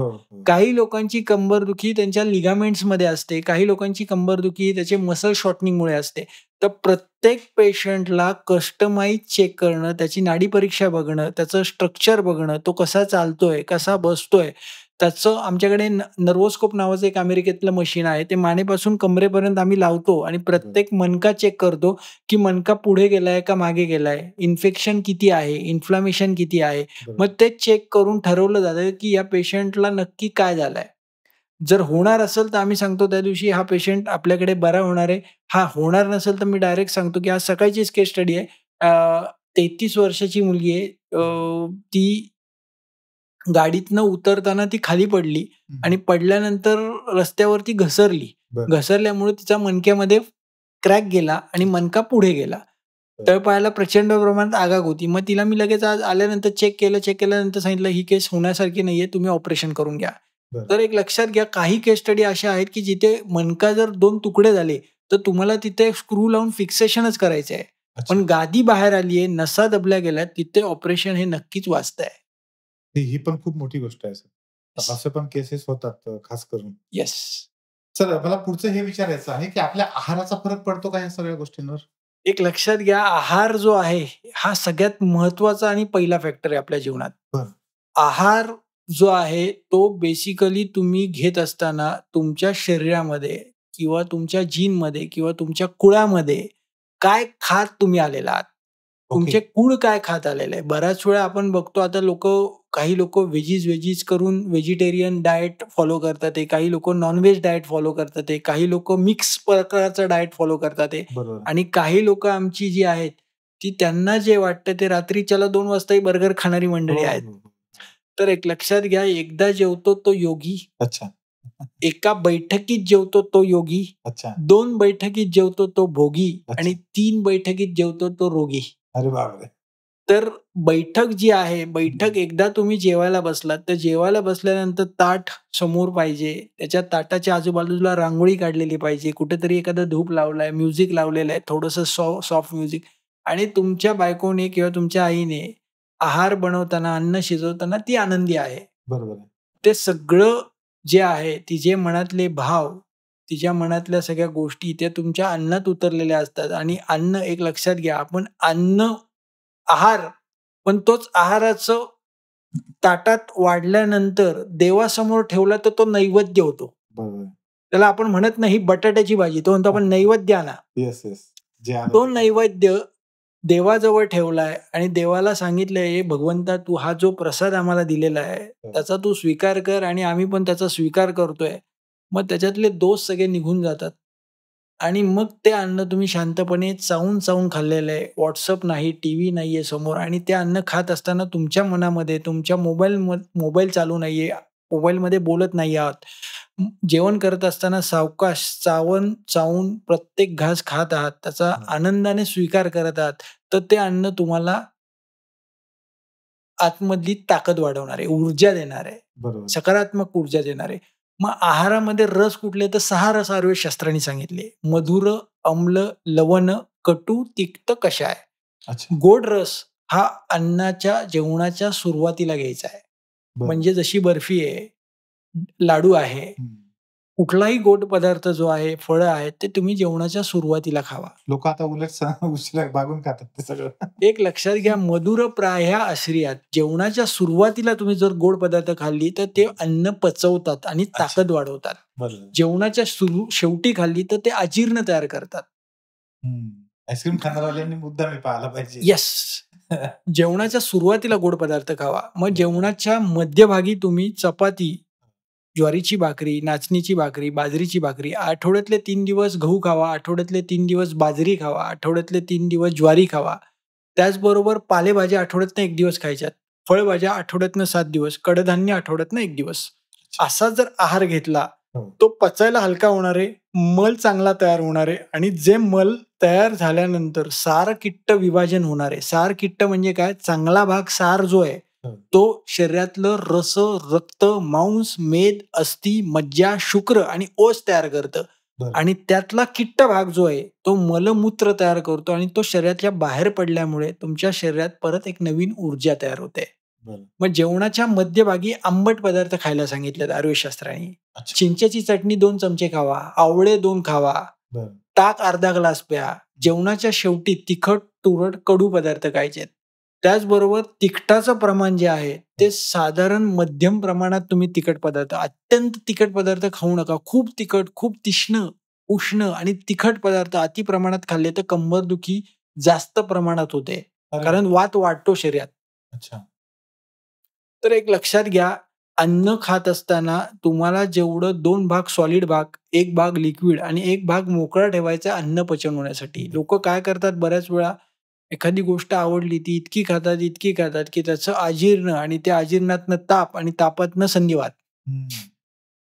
[SPEAKER 2] काही लोकांची कंबरदुखी त्यांच्या लिगामेंट्समध्ये असते. काही लोकांची कंबरदुखी त्याचे मसल शॉर्टनिंगमुळे असते. तर प्रत्येक पेशंटला कस्टमाइज चेक करणं, त्याची नाडी परीक्षा बघणं, त्याचं स्ट्रक्चर बघणं, तो कसा चालतोय, कसा बसतोय, त्याचं आमच्याकडे नर्व्होस्कोप नावाचं एक अमेरिकेतलं मशीन आहे. ते मानेपासून कमरेपर्यंत आम्ही लावतो आणि प्रत्येक मणका चेक करतो, की मणका पुढे गेलाय का मागे गेलाय, इन्फेक्शन किती आहे, इन्फ्लामेशन किती आहे. मग ते चेक करून ठरवलं जातं, की या पेशंटला नक्की काय झालंय. जर होणार असेल तर आम्ही सांगतो त्या दिवशी हा पेशंट आपल्याकडे बरा होणार आहे. हा होणार नसेल तर मी डायरेक्ट सांगतो की आज सकाळचीच केस स्टडी आहे. 33 वर्षाची मुलगी आहे. ती गाडीतनं उतरताना ती खाली पडली आणि पडल्यानंतर रस्त्यावरती घसरली. घसरल्यामुळे तिचा मणक्यामध्ये क्रॅक गेला आणि मणका पुढे गेला. तळपायाला प्रचंड प्रमाणात आगाग होती. मग तिला मी लगेच आज आल्यानंतर चेक केल्यानंतर सांगितलं ही केस होण्यासारखी नाहीये, तुम्ही ऑपरेशन करून घ्या. तर एक लक्षात घ्या, काही केस स्टडी अशा आहेत की जिथे मणका जर 2 तुकडे झाले तर तुम्हाला तिथे स्क्रू लावून फिक्सेशनच करायचं आहे. पण गादी बाहेर आली आहे, नसा दबल्या गेल्या, तिथे ऑपरेशन हे नक्कीच वाचतंय.
[SPEAKER 1] ही पण खूप मोठी गोष्ट आहे सर. असे पण केसेस होतात खास करून.
[SPEAKER 2] येस.
[SPEAKER 1] सर मला पुढचं हे विचारायचं आहे की आपल्या आहाराचा फरक पडतो का या सगळ्या गोष्टींवर?
[SPEAKER 2] एक लक्षात घ्या, आहार जो आहे हा सगळ्यात महत्वाचा आणि पहिला फॅक्टर आहे आपल्या जीवनात. आहार जो आहे तो बेसिकली तुम्ही घेत असताना तुमच्या शरीरामध्ये किंवा तुमच्या जीनमध्ये किंवा तुमच्या कुळामध्ये काय खात तुम्ही आलेला आहात, तुमचे कुळ काय खात आलेलं आहे. बऱ्याच वेळा आपण बघतो आता काही लोक व्हेजीज करून व्हेजिटेरियन डाएट फॉलो करतात, काही लोक नॉनव्हेज डाएट फॉलो करतात, काही लोक मिक्स प्रकारचं डाएट फॉलो करतात, आणि काही लोक आमची जी आहेत ती त्यांना जे वाटतं ते रात्रीच्याला 2 वाजताही बर्गर खाणारी मंडळी आहेत. तर एक लक्षात घ्या, एकदा जेवतो तो योगी, एका बैठकीत जेवतो तो योगी, 2 बैठकीत जेवतो तो भोगी, आणि 3 बैठकीत जेवतो तो रोगी.
[SPEAKER 1] अरे बापरे.
[SPEAKER 2] तर बैठक जी आहे, एकदा तुम्ही जेवायला बसलात तर जेवायला बसल्यानंतर ताट समोर पाहिजे, त्याच्या ताटाच्या आजूबाजूला रांगोळी काढलेली पाहिजे, कुठेतरी एखादा धूप लावलाय, म्युझिक लावलेलं आहे, थोडंसं सॉफ्ट म्युझिक, आणि तुमच्या बायकोने किंवा तुमच्या आईने आहार बनवताना, अन्न शिजवताना ती आनंदी आहे.
[SPEAKER 1] बरोबर.
[SPEAKER 2] ते सगळं जे आहे, तिचे मनातले भाव, तिच्या मनातल्या सगळ्या गोष्टी त्या तुमच्या अन्नात उतरलेल्या असतात. आणि अन्न, एक लक्षात घ्या, आपण आहार, पण तोच आहाराचं ताटात वाढल्यानंतर देवासमोर ठेवला तर तो नैवेद्य होतो. त्याला आपण म्हणत नाही बटाट्याची भाजी, तो म्हणतो आपण नैवेद्य आणा. तो नैवेद्य देवाजवळ ठेवलाय आणि देवाला सांगितलंय, भगवंता तू हा जो प्रसाद आम्हाला दिलेला आहे त्याचा तू स्वीकार कर, आणि आम्ही पण त्याचा स्वीकार करतोय. मग त्याच्यातले दोष सगळे निघून जातात आणि मग ते अन्न तुम्ही शांतपणे चावून खाल्लेलं आहे. व्हॉट्सअप नाही, टीव्ही नाहीये समोर, आणि ते अन्न खात असताना तुमच्या मनामध्ये तुमच्या मोबाईल चालू नाहीये, मोबाईलमध्ये बोलत नाही आहात. जेवण करत असताना सावकाश चावून प्रत्येक घास खात आहात, त्याचा आनंदाने स्वीकार करत आहात, तर ते अन्न तुम्हाला आतमधली ताकद वाढवणार आहे, ऊर्जा देणार आहे, सकारात्मक ऊर्जा देणार आहे. मग आहारामध्ये रस कुठले, तर 6 रस आयुर्वेदशास्त्राने सांगितले: मधुर, अम्ल, लवण, कटू, तिक्त, कषाय. गोड रस हा अन्नाच्या जेवणाच्या सुरुवातीला घ्यायचा आहे. म्हणजे जशी बर्फी आहे, लाडू आहे, कुठलाही गोड पदार्थ जो आहे, फळं आहेत, ते तुम्ही जेवणाच्या सुरुवातीला खावा.
[SPEAKER 1] लोक आता उलट उशिरा मागून खातात ते सगळं.
[SPEAKER 2] एक लक्षात घ्या, मधुर प्राया आश्रियात, जेवणाच्या सुरुवातीला तुम्ही जर गोड पदार्थ खाल्ली तर ते अन्न पचवतात आणि ताकद वाढवतात. जेवणाच्या शेवटी खाल्ली तर ते अजीर्ण तयार करतात.
[SPEAKER 1] आईस्क्रीम खाणाऱ्याने मुद्दा मी पाहिला पाहिजे.
[SPEAKER 2] येस. जेवणाच्या सुरुवातीला गोड पदार्थ खावा. मग जेवणाच्या मध्यभागी तुम्ही चपाती, ज्वारीची भाकरी, नाचणीची भाकरी, बाजरीची भाकरी, आठवड्यातले 3 दिवस गहू खावा, आठवड्यातले 3 दिवस बाजरी खावा, आठवड्यातले 3 दिवस ज्वारी खावा. त्याचबरोबर पालेभाज्या आठवड्यातनं 1 दिवस खायच्यात, फळभाज्या आठवड्यातनं 7 दिवस, कडधान्य आठवड्यातनं 1 दिवस. असा जर आहार घेतला तो पचायला हलका होणार आहे, मल चांगला तयार होणार आहे, आणि जे मल तयार झाल्यानंतर सारकिट्ट विभाजन होणार आहे. सारकिट्ट म्हणजे काय? चांगला भाग सार जो आहे तो शरीरातलं रस, रक्त, मांस, मेद, अस्थि, मज्जा, शुक्र आणि ओस तयार करतं, आणि त्यातला किट्ट भाग जो आहे तो मलमूत्र तयार करतो, आणि तो शरीराच्या बाहेर पडल्यामुळे तुमच्या शरीरात परत एक नवीन ऊर्जा तयार होते. मग जेवणाच्या मध्यभागी आंबट पदार्थ खायला सांगितलेत आयुर्वेदशास्त्राने. चिंचेची चटणी 2 चमचे खावा, आवळे 2 खावा, ताक अर्धा ग्लास प्या. जेवणाच्या शेवटी तिखट, तुरट, कडू पदार्थ खायचे. त्याचबरोबर तिखटाचं प्रमाण जे आहे ते साधारण मध्यम प्रमाणात तुम्ही तिखट पदार्थ, अत्यंत तिखट पदार्थ खाऊ नका. खूप तिखट, खूप तीक्ष्ण, उष्ण आणि तिखट पदार्थ अति प्रमाणात खाल्ले तर कंबरदुखी जास्त प्रमाणात होते, कारण वात वाढतो शरीरात. तर एक लक्षात घ्या, अन्न खात असताना तुम्हाला जेवढं 2 भाग सॉलिड भाग, 1 भाग लिक्विड आणि 1 भाग मोकळा ठेवायचा अन्न पचन होण्यासाठी. लोकं काय करतात बऱ्याच वेळा, एखादी गोष्ट आवडली ती इतकी खातात, की त्याचं अजीर्ण आणि त्या अजीर्णातनं ताप आणि तापातनं संधिवात.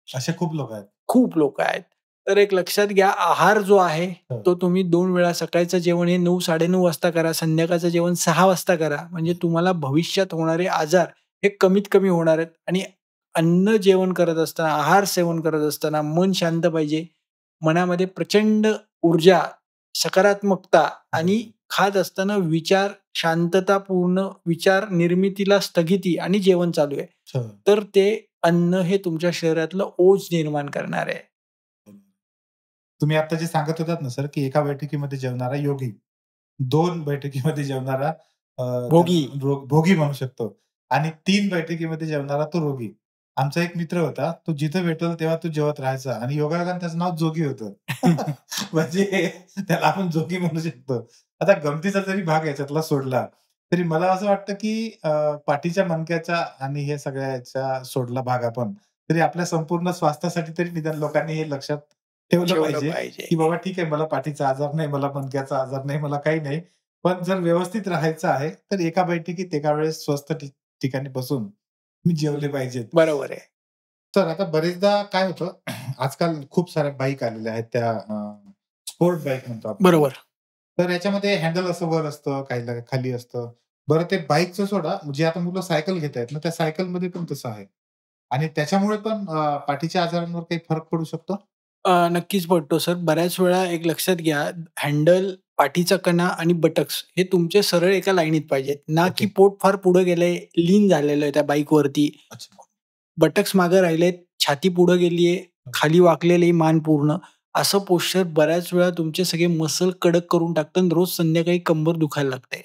[SPEAKER 1] असे खूप लोक आहेत.
[SPEAKER 2] खूप लोकं आहेत. तर एक लक्षात घ्या, आहार जो आहे तो तुम्ही 2 वेळा सकाळचं जेवण हे 9-9:30 वाजता करा, संध्याकाळचं जेवण 6 वाजता करा. म्हणजे तुम्हाला भविष्यात होणारे आजार हे कमीत कमी होणार आहेत. आणि अन्न जेवण करत असताना, आहार सेवन करत असताना मन शांत पाहिजे. मनामध्ये प्रचंड ऊर्जा, सकारात्मकता आणि खात असताना विचार शांततापूर्ण विचार निर्मितीला स्थगिती आणि जेवण चालू आहे. तर ते अन्न हे तुमच्या शरीरातलं ओझ निर्माण करणार आहे.
[SPEAKER 1] तुम्ही आता जे सांगत होतात ना सर, की एका बैठकीमध्ये जेवणारा योगी, 2 बैठकीमध्ये जेवणारा
[SPEAKER 2] भोगी.
[SPEAKER 1] भोगी म्हणू शकतो आणि 3 बैठकीमध्ये जेवणारा तो रोगी. आमचा एक मित्र होता, तो जिथं भेटेल तेव्हा तो जेवत राहायचा आणि योगायोगाने त्याचं नाव जोगी होतं. म्हणजे त्याला आपण जोगी म्हणू शकतो. आता गमतीचा जरी भाग याच्यातला सोडला, तरी मला असं वाटतं, की पाठीच्या मणक्याच्या आणि हे सगळ्याचा सोडला भाग आपण, तरी आपल्या संपूर्ण स्वास्थ्यासाठी तरी निदान लोकांनी हे लक्षात ठेवलं पाहिजे, की बाबा ठीक आहे, मला पाठीचा आजार नाही, मला मणक्याचा आजार नाही, मला काही नाही. पण जर व्यवस्थित राहायचं आहे, तर एका बैठकीत एका वेळेस स्वस्थ ठिकाणी बसून मी जेवले पाहिजेत.
[SPEAKER 2] बरोबर आहे.
[SPEAKER 1] तर आता बरेचदा काय होतं, आजकाल खूप साऱ्या बाईक आलेल्या आहेत त्या स्पोर्ट बाईक म्हणतो आपण.
[SPEAKER 2] बरोबर.
[SPEAKER 1] तर याच्यामध्ये हँडल असं वर असतं, काहीला खाली असतं. बरं ते बाईकचं सोडा, म्हणजे आता मुलं सायकल घेतायत ना, त्या सायकलमध्ये पण तसं आहे. आणि त्याच्यामुळे पण पाठीच्या आजारांवर काही फरक पडू शकतो?
[SPEAKER 2] नक्कीच पडतो सर. बऱ्याच वेळा एक लक्षात घ्या, हँडल, पाठीचा कणा आणि बटक्स हे तुमचे सरळ एका लाईनीत पाहिजेत. ना की पोट फार पुढे गेलंय, लीन झालेलं आहे त्या बाईकवरती.
[SPEAKER 1] अच्छा.
[SPEAKER 2] बटक्स मागे राहिलेत, छाती पुढे गेलीये, खाली वाकलेली मान पूर्ण. असं पोश्चर बऱ्याच वेळा तुमचे सगळे मसल कडक करून टाकतं आणि रोज संध्याकाळी कंबर दुखायला लागते.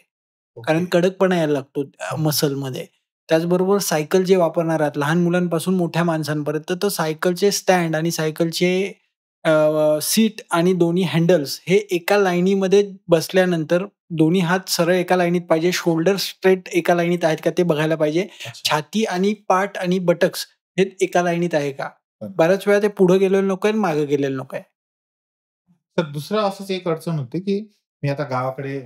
[SPEAKER 2] कारण कडकपणा यायला लागतो मसलमध्ये. त्याचबरोबर सायकल जे वापरणार आहात, लहान मुलांपासून मोठ्या माणसांपर्यंत, तर सायकलचे स्टँड आणि सायकलचे सीट आणि दोन्ही हँडल्स हे एका लाईनीमध्ये बसल्यानंतर दोन्ही हात सरळ एका लाईनीत पाहिजे. शोल्डर स्ट्रेट एका लाईनीत आहेत का ते बघायला पाहिजे. छाती आणि पाठ आणि बटक्स हे एका लाईनीत आहे का? बऱ्याच वेळा ते पुढे गेलेले नको आहे, मागे गेलेले नको आहे.
[SPEAKER 1] तर दुसरं असंच एक अडचण होती, की मी आता गावाकडे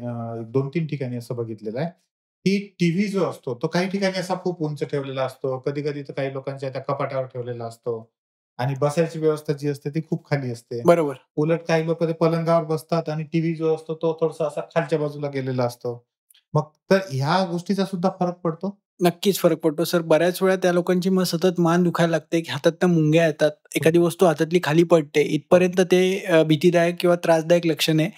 [SPEAKER 1] 2-3 ठिकाणी असं बघितलेलं आहे, की टीव्ही जो असतो, तो काही ठिकाणी असा खूप उंच ठेवलेला असतो. कधी-कधी तर काही लोकांच्या त्या कपाटावर ठेवलेला असतो आणि बसायची व्यवस्था जी असते ती खूप खाली असते.
[SPEAKER 2] बरोबर.
[SPEAKER 1] उलट काही लोकं ते पलंगावर बसतात आणि टीव्ही जो असतो तो थोडासा असा खालच्या बाजूला गेलेला असतो. मग तर ह्या गोष्टीचा सुद्धा फरक पडतो?
[SPEAKER 2] नक्कीच फरक पडतो सर. बऱ्याच वेळा त्या लोकांची मग सतत मान दुखायला लागते, की हातातनं मुंग्या येतात. एखादी वस्तू हातातली खाली पडते. इथपर्यंत ते भीतीदायक किंवा त्रासदायक लक्षण आहे.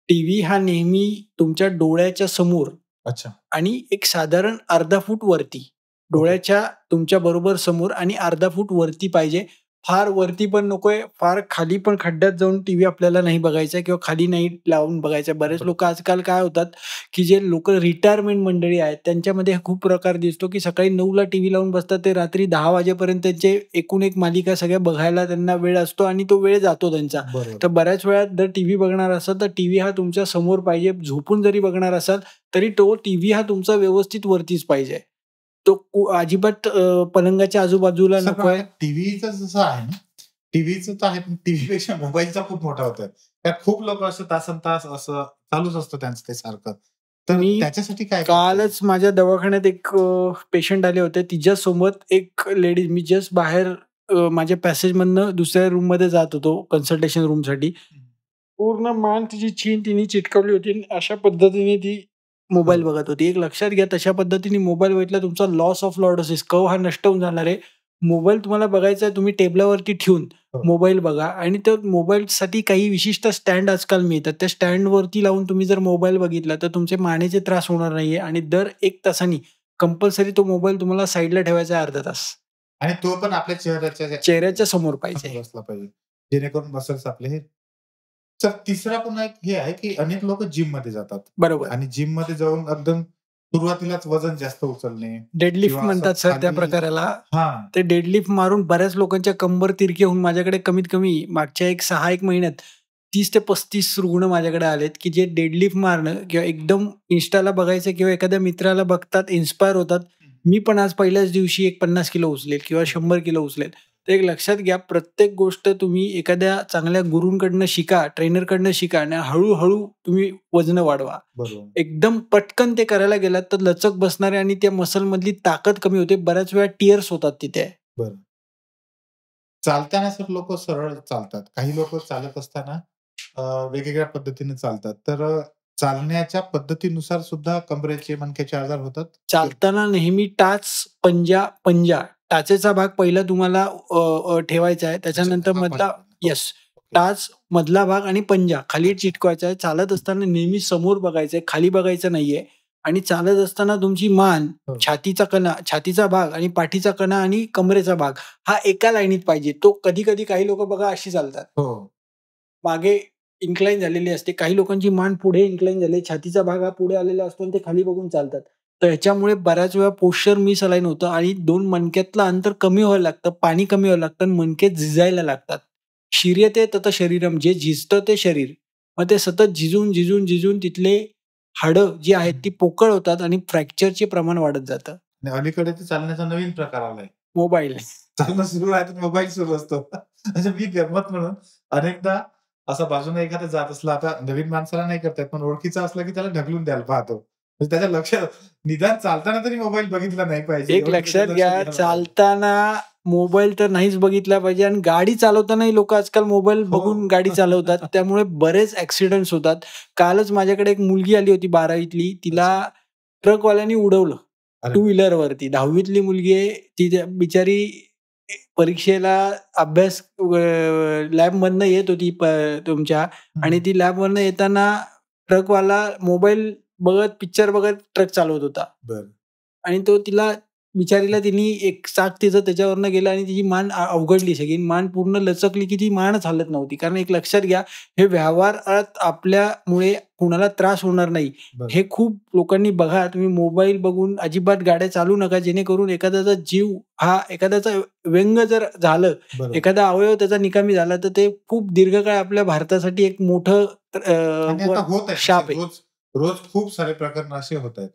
[SPEAKER 2] टीव्ही हा नेहमी तुमच्या डोळ्याच्या समोर
[SPEAKER 1] अच्छा.
[SPEAKER 2] आणि एक साधारण अर्धा फूट वरती, डोळ्याच्या तुमच्या बरोबर समोर आणि अर्धा फूट वरती पाहिजे. फार वरती पण नकोय, फार खाली पण खड्ड्यात जाऊन टीव्ही आपल्याला नाही बघायचा आहे किंवा खाली नाही लावून बघायचा. बरेच लोकं आजकाल काय होतात, की जे लोकं रिटायरमेंट मंडळी आहेत, त्यांच्यामध्ये खूप प्रकार दिसतो, की सकाळी 9:00ला टीव्ही लावून बसतात. ते रात्री 10 वाजेपर्यंत त्यांचे एकूण एक मालिका सगळ्या बघायला त्यांना वेळ असतो आणि तो वेळ जातो त्यांचा. तर बऱ्याच वेळा जर टीव्ही बघणार असाल, तर टीव्ही हा तुमच्या समोर पाहिजे. झोपून जरी बघणार असाल, तरी तो टीव्ही हा तुमचा व्यवस्थित वरतीच पाहिजे. तो अजिबात पलंगाच्या आजूबाजूला नकोय.
[SPEAKER 1] टीव्हीचं जसं आहे ना, टीव्हीचं तर आहे, पण टीव्हीपेक्षा मोबाईलचा खूप मोठा होतोय. त्यात खूप लोकं असं तासंतास असं चालूच असतं त्यांचं ते सारखं. तर त्याच्यासाठी काय
[SPEAKER 2] कालच माझ्या दवाखान्यात एक पेशंट आले होते. तिच्यासोबत एक लेडीज, मी जस्ट बाहेर माझ्या पॅसेजमधनं दुसऱ्या रूममध्ये जात होतो कन्सल्टेशन रूमसाठी. पूर्ण मान तिची चीन तिने चिटकवली होती आणि अशा पद्धतीने ती मोबाईल बघत होती. एक लक्षात घ्या, तशा पद्धतीने मोबाईल बघितला तुमचा लॉस ऑफ लॉर्डोसिस कर्व्ह हा नष्ट होऊन जाणार आहे. मोबाईल तुम्हाला बघायचा आहे, तुम्ही टेबलावरती ठेवून मोबाईल बघा आणि त्या मोबाईलसाठी काही विशिष्ट स्टँड आजकाल मिळतात. त्या स्टँडवरती लावून तुम्ही जर मोबाईल बघितला तर तुमचे मानेचे त्रास होणार नाहीये आणि दर 1 तासानी कंपल्सरी तो मोबाईल तुम्हाला साइडला ठेवायचा आहे अर्धा तास.
[SPEAKER 1] आणि तो पण आपल्या
[SPEAKER 2] चेहऱ्याच्या समोर पाहिजे.
[SPEAKER 1] बसला पाहिजे. जेणेकरून मसल्स आपले हे. तर तिसरा पुन्हा एक हे आहे, की अनेक लोकं जिममध्ये जातात.
[SPEAKER 2] बरोबर.
[SPEAKER 1] आणि जिममध्ये जाऊन एकदम सुरुवातीलाच वजन जास्त उचलणे.
[SPEAKER 2] डेडलिफ्ट म्हणतात सर त्या प्रकाराला. ते डेडलिफ्ट मारून बऱ्याच लोकांच्या कंबर तिरके होऊन माझ्याकडे कमीत कमी मागच्या 6-1 महिन्यात 30 ते 35 रुग्ण माझ्याकडे आलेत, की जे डेडलिफ्ट मारणं किंवा एकदम Instaला बघायचं किंवा एखाद्या मित्राला बघतात, इन्स्पायर होतात मी पण आज पहिल्याच दिवशी एक 50 किलो उचलेल किंवा 100 किलो उचलेल. तर एक लक्षात घ्या, प्रत्येक गोष्ट तुम्ही एखाद्या चांगल्या गुरूंकडनं शिका, ट्रेनरकडनं शिका आणि हळू तुम्ही वजनं वाढवा.
[SPEAKER 1] बरोबर.
[SPEAKER 2] एकदम पटकन ते करायला गेलात तर लचक बसणार आहे आणि त्या मसलमधली ताकद कमी होते. बऱ्याच वेळा टिअर्स होतात तिथे.
[SPEAKER 1] बरं. चालताना सर लोकं सरळ चालतात. काही लोकं चालत असताना वेगवेगळ्या पद्धतीने चालतात. तर चालण्याच्या पद्धतीनुसार सुद्धा कमरेचे, मणक्याचे आजार होतात?
[SPEAKER 2] चालताना नेहमी टाच, पंजा. टाचेचा भाग पहिला तुम्हाला ठेवायचा आहे. त्याच्यानंतर
[SPEAKER 1] हा
[SPEAKER 2] मधला
[SPEAKER 1] point. हो.
[SPEAKER 2] येस. टाच, मधला भाग आणि पंजा खाली चिटकवायचा आहे. चालत असताना नेहमी समोर बघायचंय, खाली बघायचं नाहीये आणि चालत असताना तुमची मान,
[SPEAKER 1] हो.
[SPEAKER 2] छातीचा भाग आणि पाठीचा कणा आणि कमरेचा भाग हा एका लाईनीत पाहिजे. तो कधी-कधी काही लोकं बघा अशी चालतात.
[SPEAKER 1] हो.
[SPEAKER 2] मागे इन्क्लाइन झालेली असते. काही लोकांची मान पुढे इन्क्लाइन झाली, छातीचा भाग हा पुढे आलेला असतो आणि ते खाली बघून चालतात. तर ह्याच्यामुळे बऱ्याच वेळा पोश्चर मिसअलाइन होतं आणि 2 मणक्यातलं अंतर कमी व्हायला लागतं, पाणी कमी व्हायला लागतं आणि मणके झिजायला लागतात. शिर्यते तत शरीरम, जे झिजतं ते शरीर. मग ते सतत झिजून तिथले हाडं जी आहेत ती पोकळ होतात आणि फ्रॅक्चरचे प्रमाण वाढत जातं.
[SPEAKER 1] आणि अलीकडे ते चालण्याचा नवीन प्रकार आलाय.
[SPEAKER 2] मोबाईल.
[SPEAKER 1] चालणं सुरू आहे तर मोबाईल सुरू असतो. म्हणजे मी गंमत म्हणून अनेकदा असा बाजूने एखादा जात असला, आता नवीन माणसाला नाही करता येत, पण ओळखीचा असला की त्याला ढकलून द्यायला पाहतो. म्हणजे त्याच्या लक्षात निदान चालताना तरी मोबाईल बघितला नाही पाहिजे.
[SPEAKER 2] एक
[SPEAKER 1] एवढं
[SPEAKER 2] लक्षात
[SPEAKER 1] त्याचं लक्ष
[SPEAKER 2] घ्या,
[SPEAKER 1] द्यायला पाहिजे.
[SPEAKER 2] चालताना मोबाईल तर नाहीच बघितला पाहिजे आणि गाडी चालवतानाही लोकं आजकाल मोबाईल
[SPEAKER 1] हो.
[SPEAKER 2] बघून गाडी चालवतात. त्यामुळे बरेच ॲक्सिडेंट्स होतात. कालच माझ्याकडे एक मुलगी आली होती 12वीतली. तिला ट्रकवाल्याने उडवलं
[SPEAKER 1] अरे!
[SPEAKER 2] टू व्हीलरवरती. 10वीतली मुलगी आहे. ती बिचारी परीक्षेला अभ्यास लॅबमधनं येत होती तुमच्या आणि ती लॅबमधनं येताना ट्रकवाला मोबाईल बघत, पिक्चर बघत ट्रक चालवत होता.
[SPEAKER 1] बरं.
[SPEAKER 2] आणि तो बिचारीला तिने एक चाक तिचं त्याच्यावरनं गेलं आणि तिची मान अवघडली सगळी. मान पूर्ण लचकली की ती मानच हालत नव्हती. कारण एक लक्षात घ्या, हे व्यवहारात आपल्यामुळे कुणाला त्रास होणार नाही.
[SPEAKER 1] बरं.
[SPEAKER 2] हे खूप लोकांनी बघा, तुम्ही मोबाईल बघून अजिबात गाड्या चालवू नका, जेणेकरून एखाद्याचा जीव एखाद्याचा व्यंग जर झालं,
[SPEAKER 1] बरोबर.
[SPEAKER 2] एखादा अवयव त्याचा निकामी झाला, तर ते खूप दीर्घकाळ आपल्या भारतासाठी एक मोठं
[SPEAKER 1] आणि आता होत आहे.
[SPEAKER 2] शाप आहे.
[SPEAKER 1] रोज खूप सारे प्रकरण असे होत आहेत.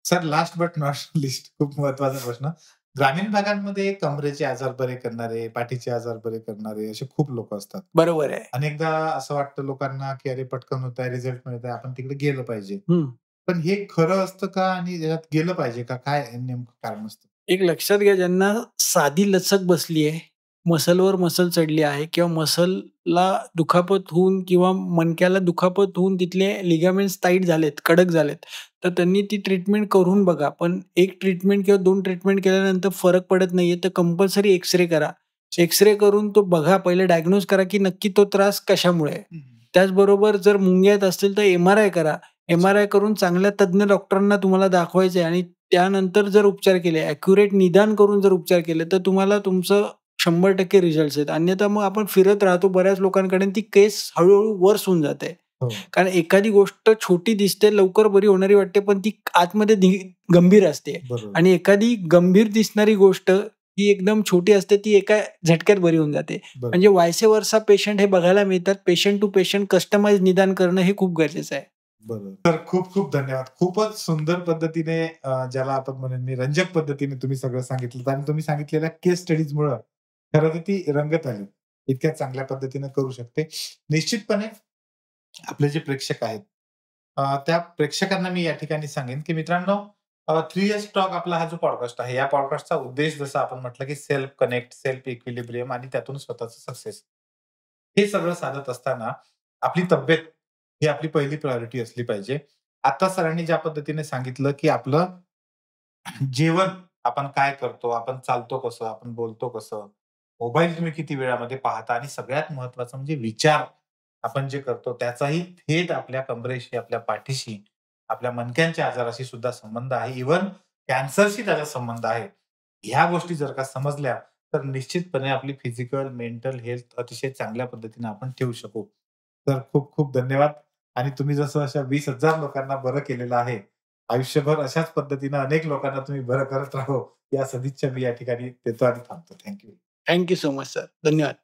[SPEAKER 1] Sir last but not list खूप महत्वाचा प्रश्न. ग्रामीण भागांमध्ये कमरेचे आजार बरे करणारे, पाठीचे आजार बरे करणारे असे खूप लोकं असतात.
[SPEAKER 2] बरोबर आहे.
[SPEAKER 1] अनेकदा असं वाटतं लोकांना, की अरे पटकन होतंय, रिझल्ट मिळत आहे, आपण तिकडे गेलं पाहिजे.
[SPEAKER 2] हं.
[SPEAKER 1] पण हे खरं असतं का आणि त्याच्यात गेलं पाहिजे का? काय नेमकं कारण असतं?
[SPEAKER 2] एक लक्षात घ्या, ज्यांना साधी लचक बसली आहे, मसलवर मसल चढली आहे किंवा मसलला दुखापत होऊन किंवा मणक्याला दुखापत होऊन तिथले लिगामेंट्स टाईट झालेत, कडक झालेत, तर त्यांनी ती ट्रीटमेंट करून बघा. पण एक ट्रीटमेंट किंवा 2 ट्रीटमेंट केल्यानंतर फरक पडत नाहीये, तर कंपल्सरी एक्स-रे करा. एक्स-रे करून तो बघा, पहिले डायग्नोज करा, की नक्की तो त्रास कशामुळे आहे. त्याचबरोबर जर मुंग्या येत असतील तर एम-आर-आय करा. एम-आर-आय करून चांगल्या तज्ञ डॉक्टरांना तुम्हाला दाखवायचं आहे आणि त्यानंतर जर उपचार केले, ॲक्युरेट निदान करून जर उपचार केले, तर तुम्हाला तुमचं 100% रिझल्ट्स आहेत. अन्यथा मग आपण फिरत राहतो बऱ्याच लोकांकडे आणि ती केस हळू वर्स होऊन जाते.
[SPEAKER 1] हो.
[SPEAKER 2] कारण एखादी गोष्ट छोटी दिसते, लवकर बरी होणारी वाटते, पण ती आतमध्ये गंभीर असते.
[SPEAKER 1] बरोबर.
[SPEAKER 2] आणि एखादी गंभीर दिसणारी गोष्ट ही एकदम छोटी असते, ती एका झटक्यात बरी होऊन जाते.
[SPEAKER 1] बरोबर.
[SPEAKER 2] म्हणजे व्हायसे वर्सा पेशंट हे बघायला मिळतात. पेशंट टू पेशंट कस्टमाइज निदान करणं हे खूप गरजेचं आहे.
[SPEAKER 1] बरोबर. तर खूप धन्यवाद. खूपच सुंदर पद्धतीने ज्याला आपण म्हणेन मी रंजक पद्धतीने तुम्ही सगळं सांगितलं आणि तुम्ही सांगितलेल्या केस स्टडीजमुळं खरं तर ती रंगत आली. इतक्या चांगल्या पद्धतीने करू शकते. निश्चितपणे आपले जे प्रेक्षक आहेत त्या प्रेक्षकांना मी या ठिकाणी सांगेन, की मित्रांनो 3 इयर्स टॉक आपला हा जो पॉडकास्ट आहे, या पॉडकास्टचा उद्देश जसं आपण म्हटलं, की सेल्फ कनेक्ट, सेल्फ इक्विलिब्रियम आणि त्यातून स्वतःचं सक्सेस. हे सगळं साधत असताना आपली तब्येत ही आपली पहिली प्रायोरिटी असली पाहिजे. आता सरांनी ज्या पद्धतीने सांगितलं, की आपलं जेवण आपण काय करतो, आपण चालतो कसं, आपण बोलतो कसं, मोबाईल तुम्ही किती वेळामध्ये पाहता आणि सगळ्यात महत्त्वाचं म्हणजे विचार आपण जे करतो त्याचाही थेट आपल्या कमरेशी, आपल्या पाठीशी, आपल्या मणक्यांच्या आजाराशी सुद्धा संबंध आहे. इव्हन कॅन्सरशी त्याचा संबंध आहे. ह्या गोष्टी जर का समजल्या, तर निश्चितपणे आपली फिजिकल, मेंटल हेल्थ अतिशय चांगल्या पद्धतीने आपण ठेवू शकू. तर खूप धन्यवाद आणि तुम्ही जसं अशा 20,000 लोकांना बरं केलेलं आहे, आयुष्यभर अशाच पद्धतीनं अनेक लोकांना तुम्ही बरं करत राहो, या सदिच्छा मी या ठिकाणी देतो आणि थांबतो. Thank you.
[SPEAKER 2] Thank you so much sir. धन्यवाद.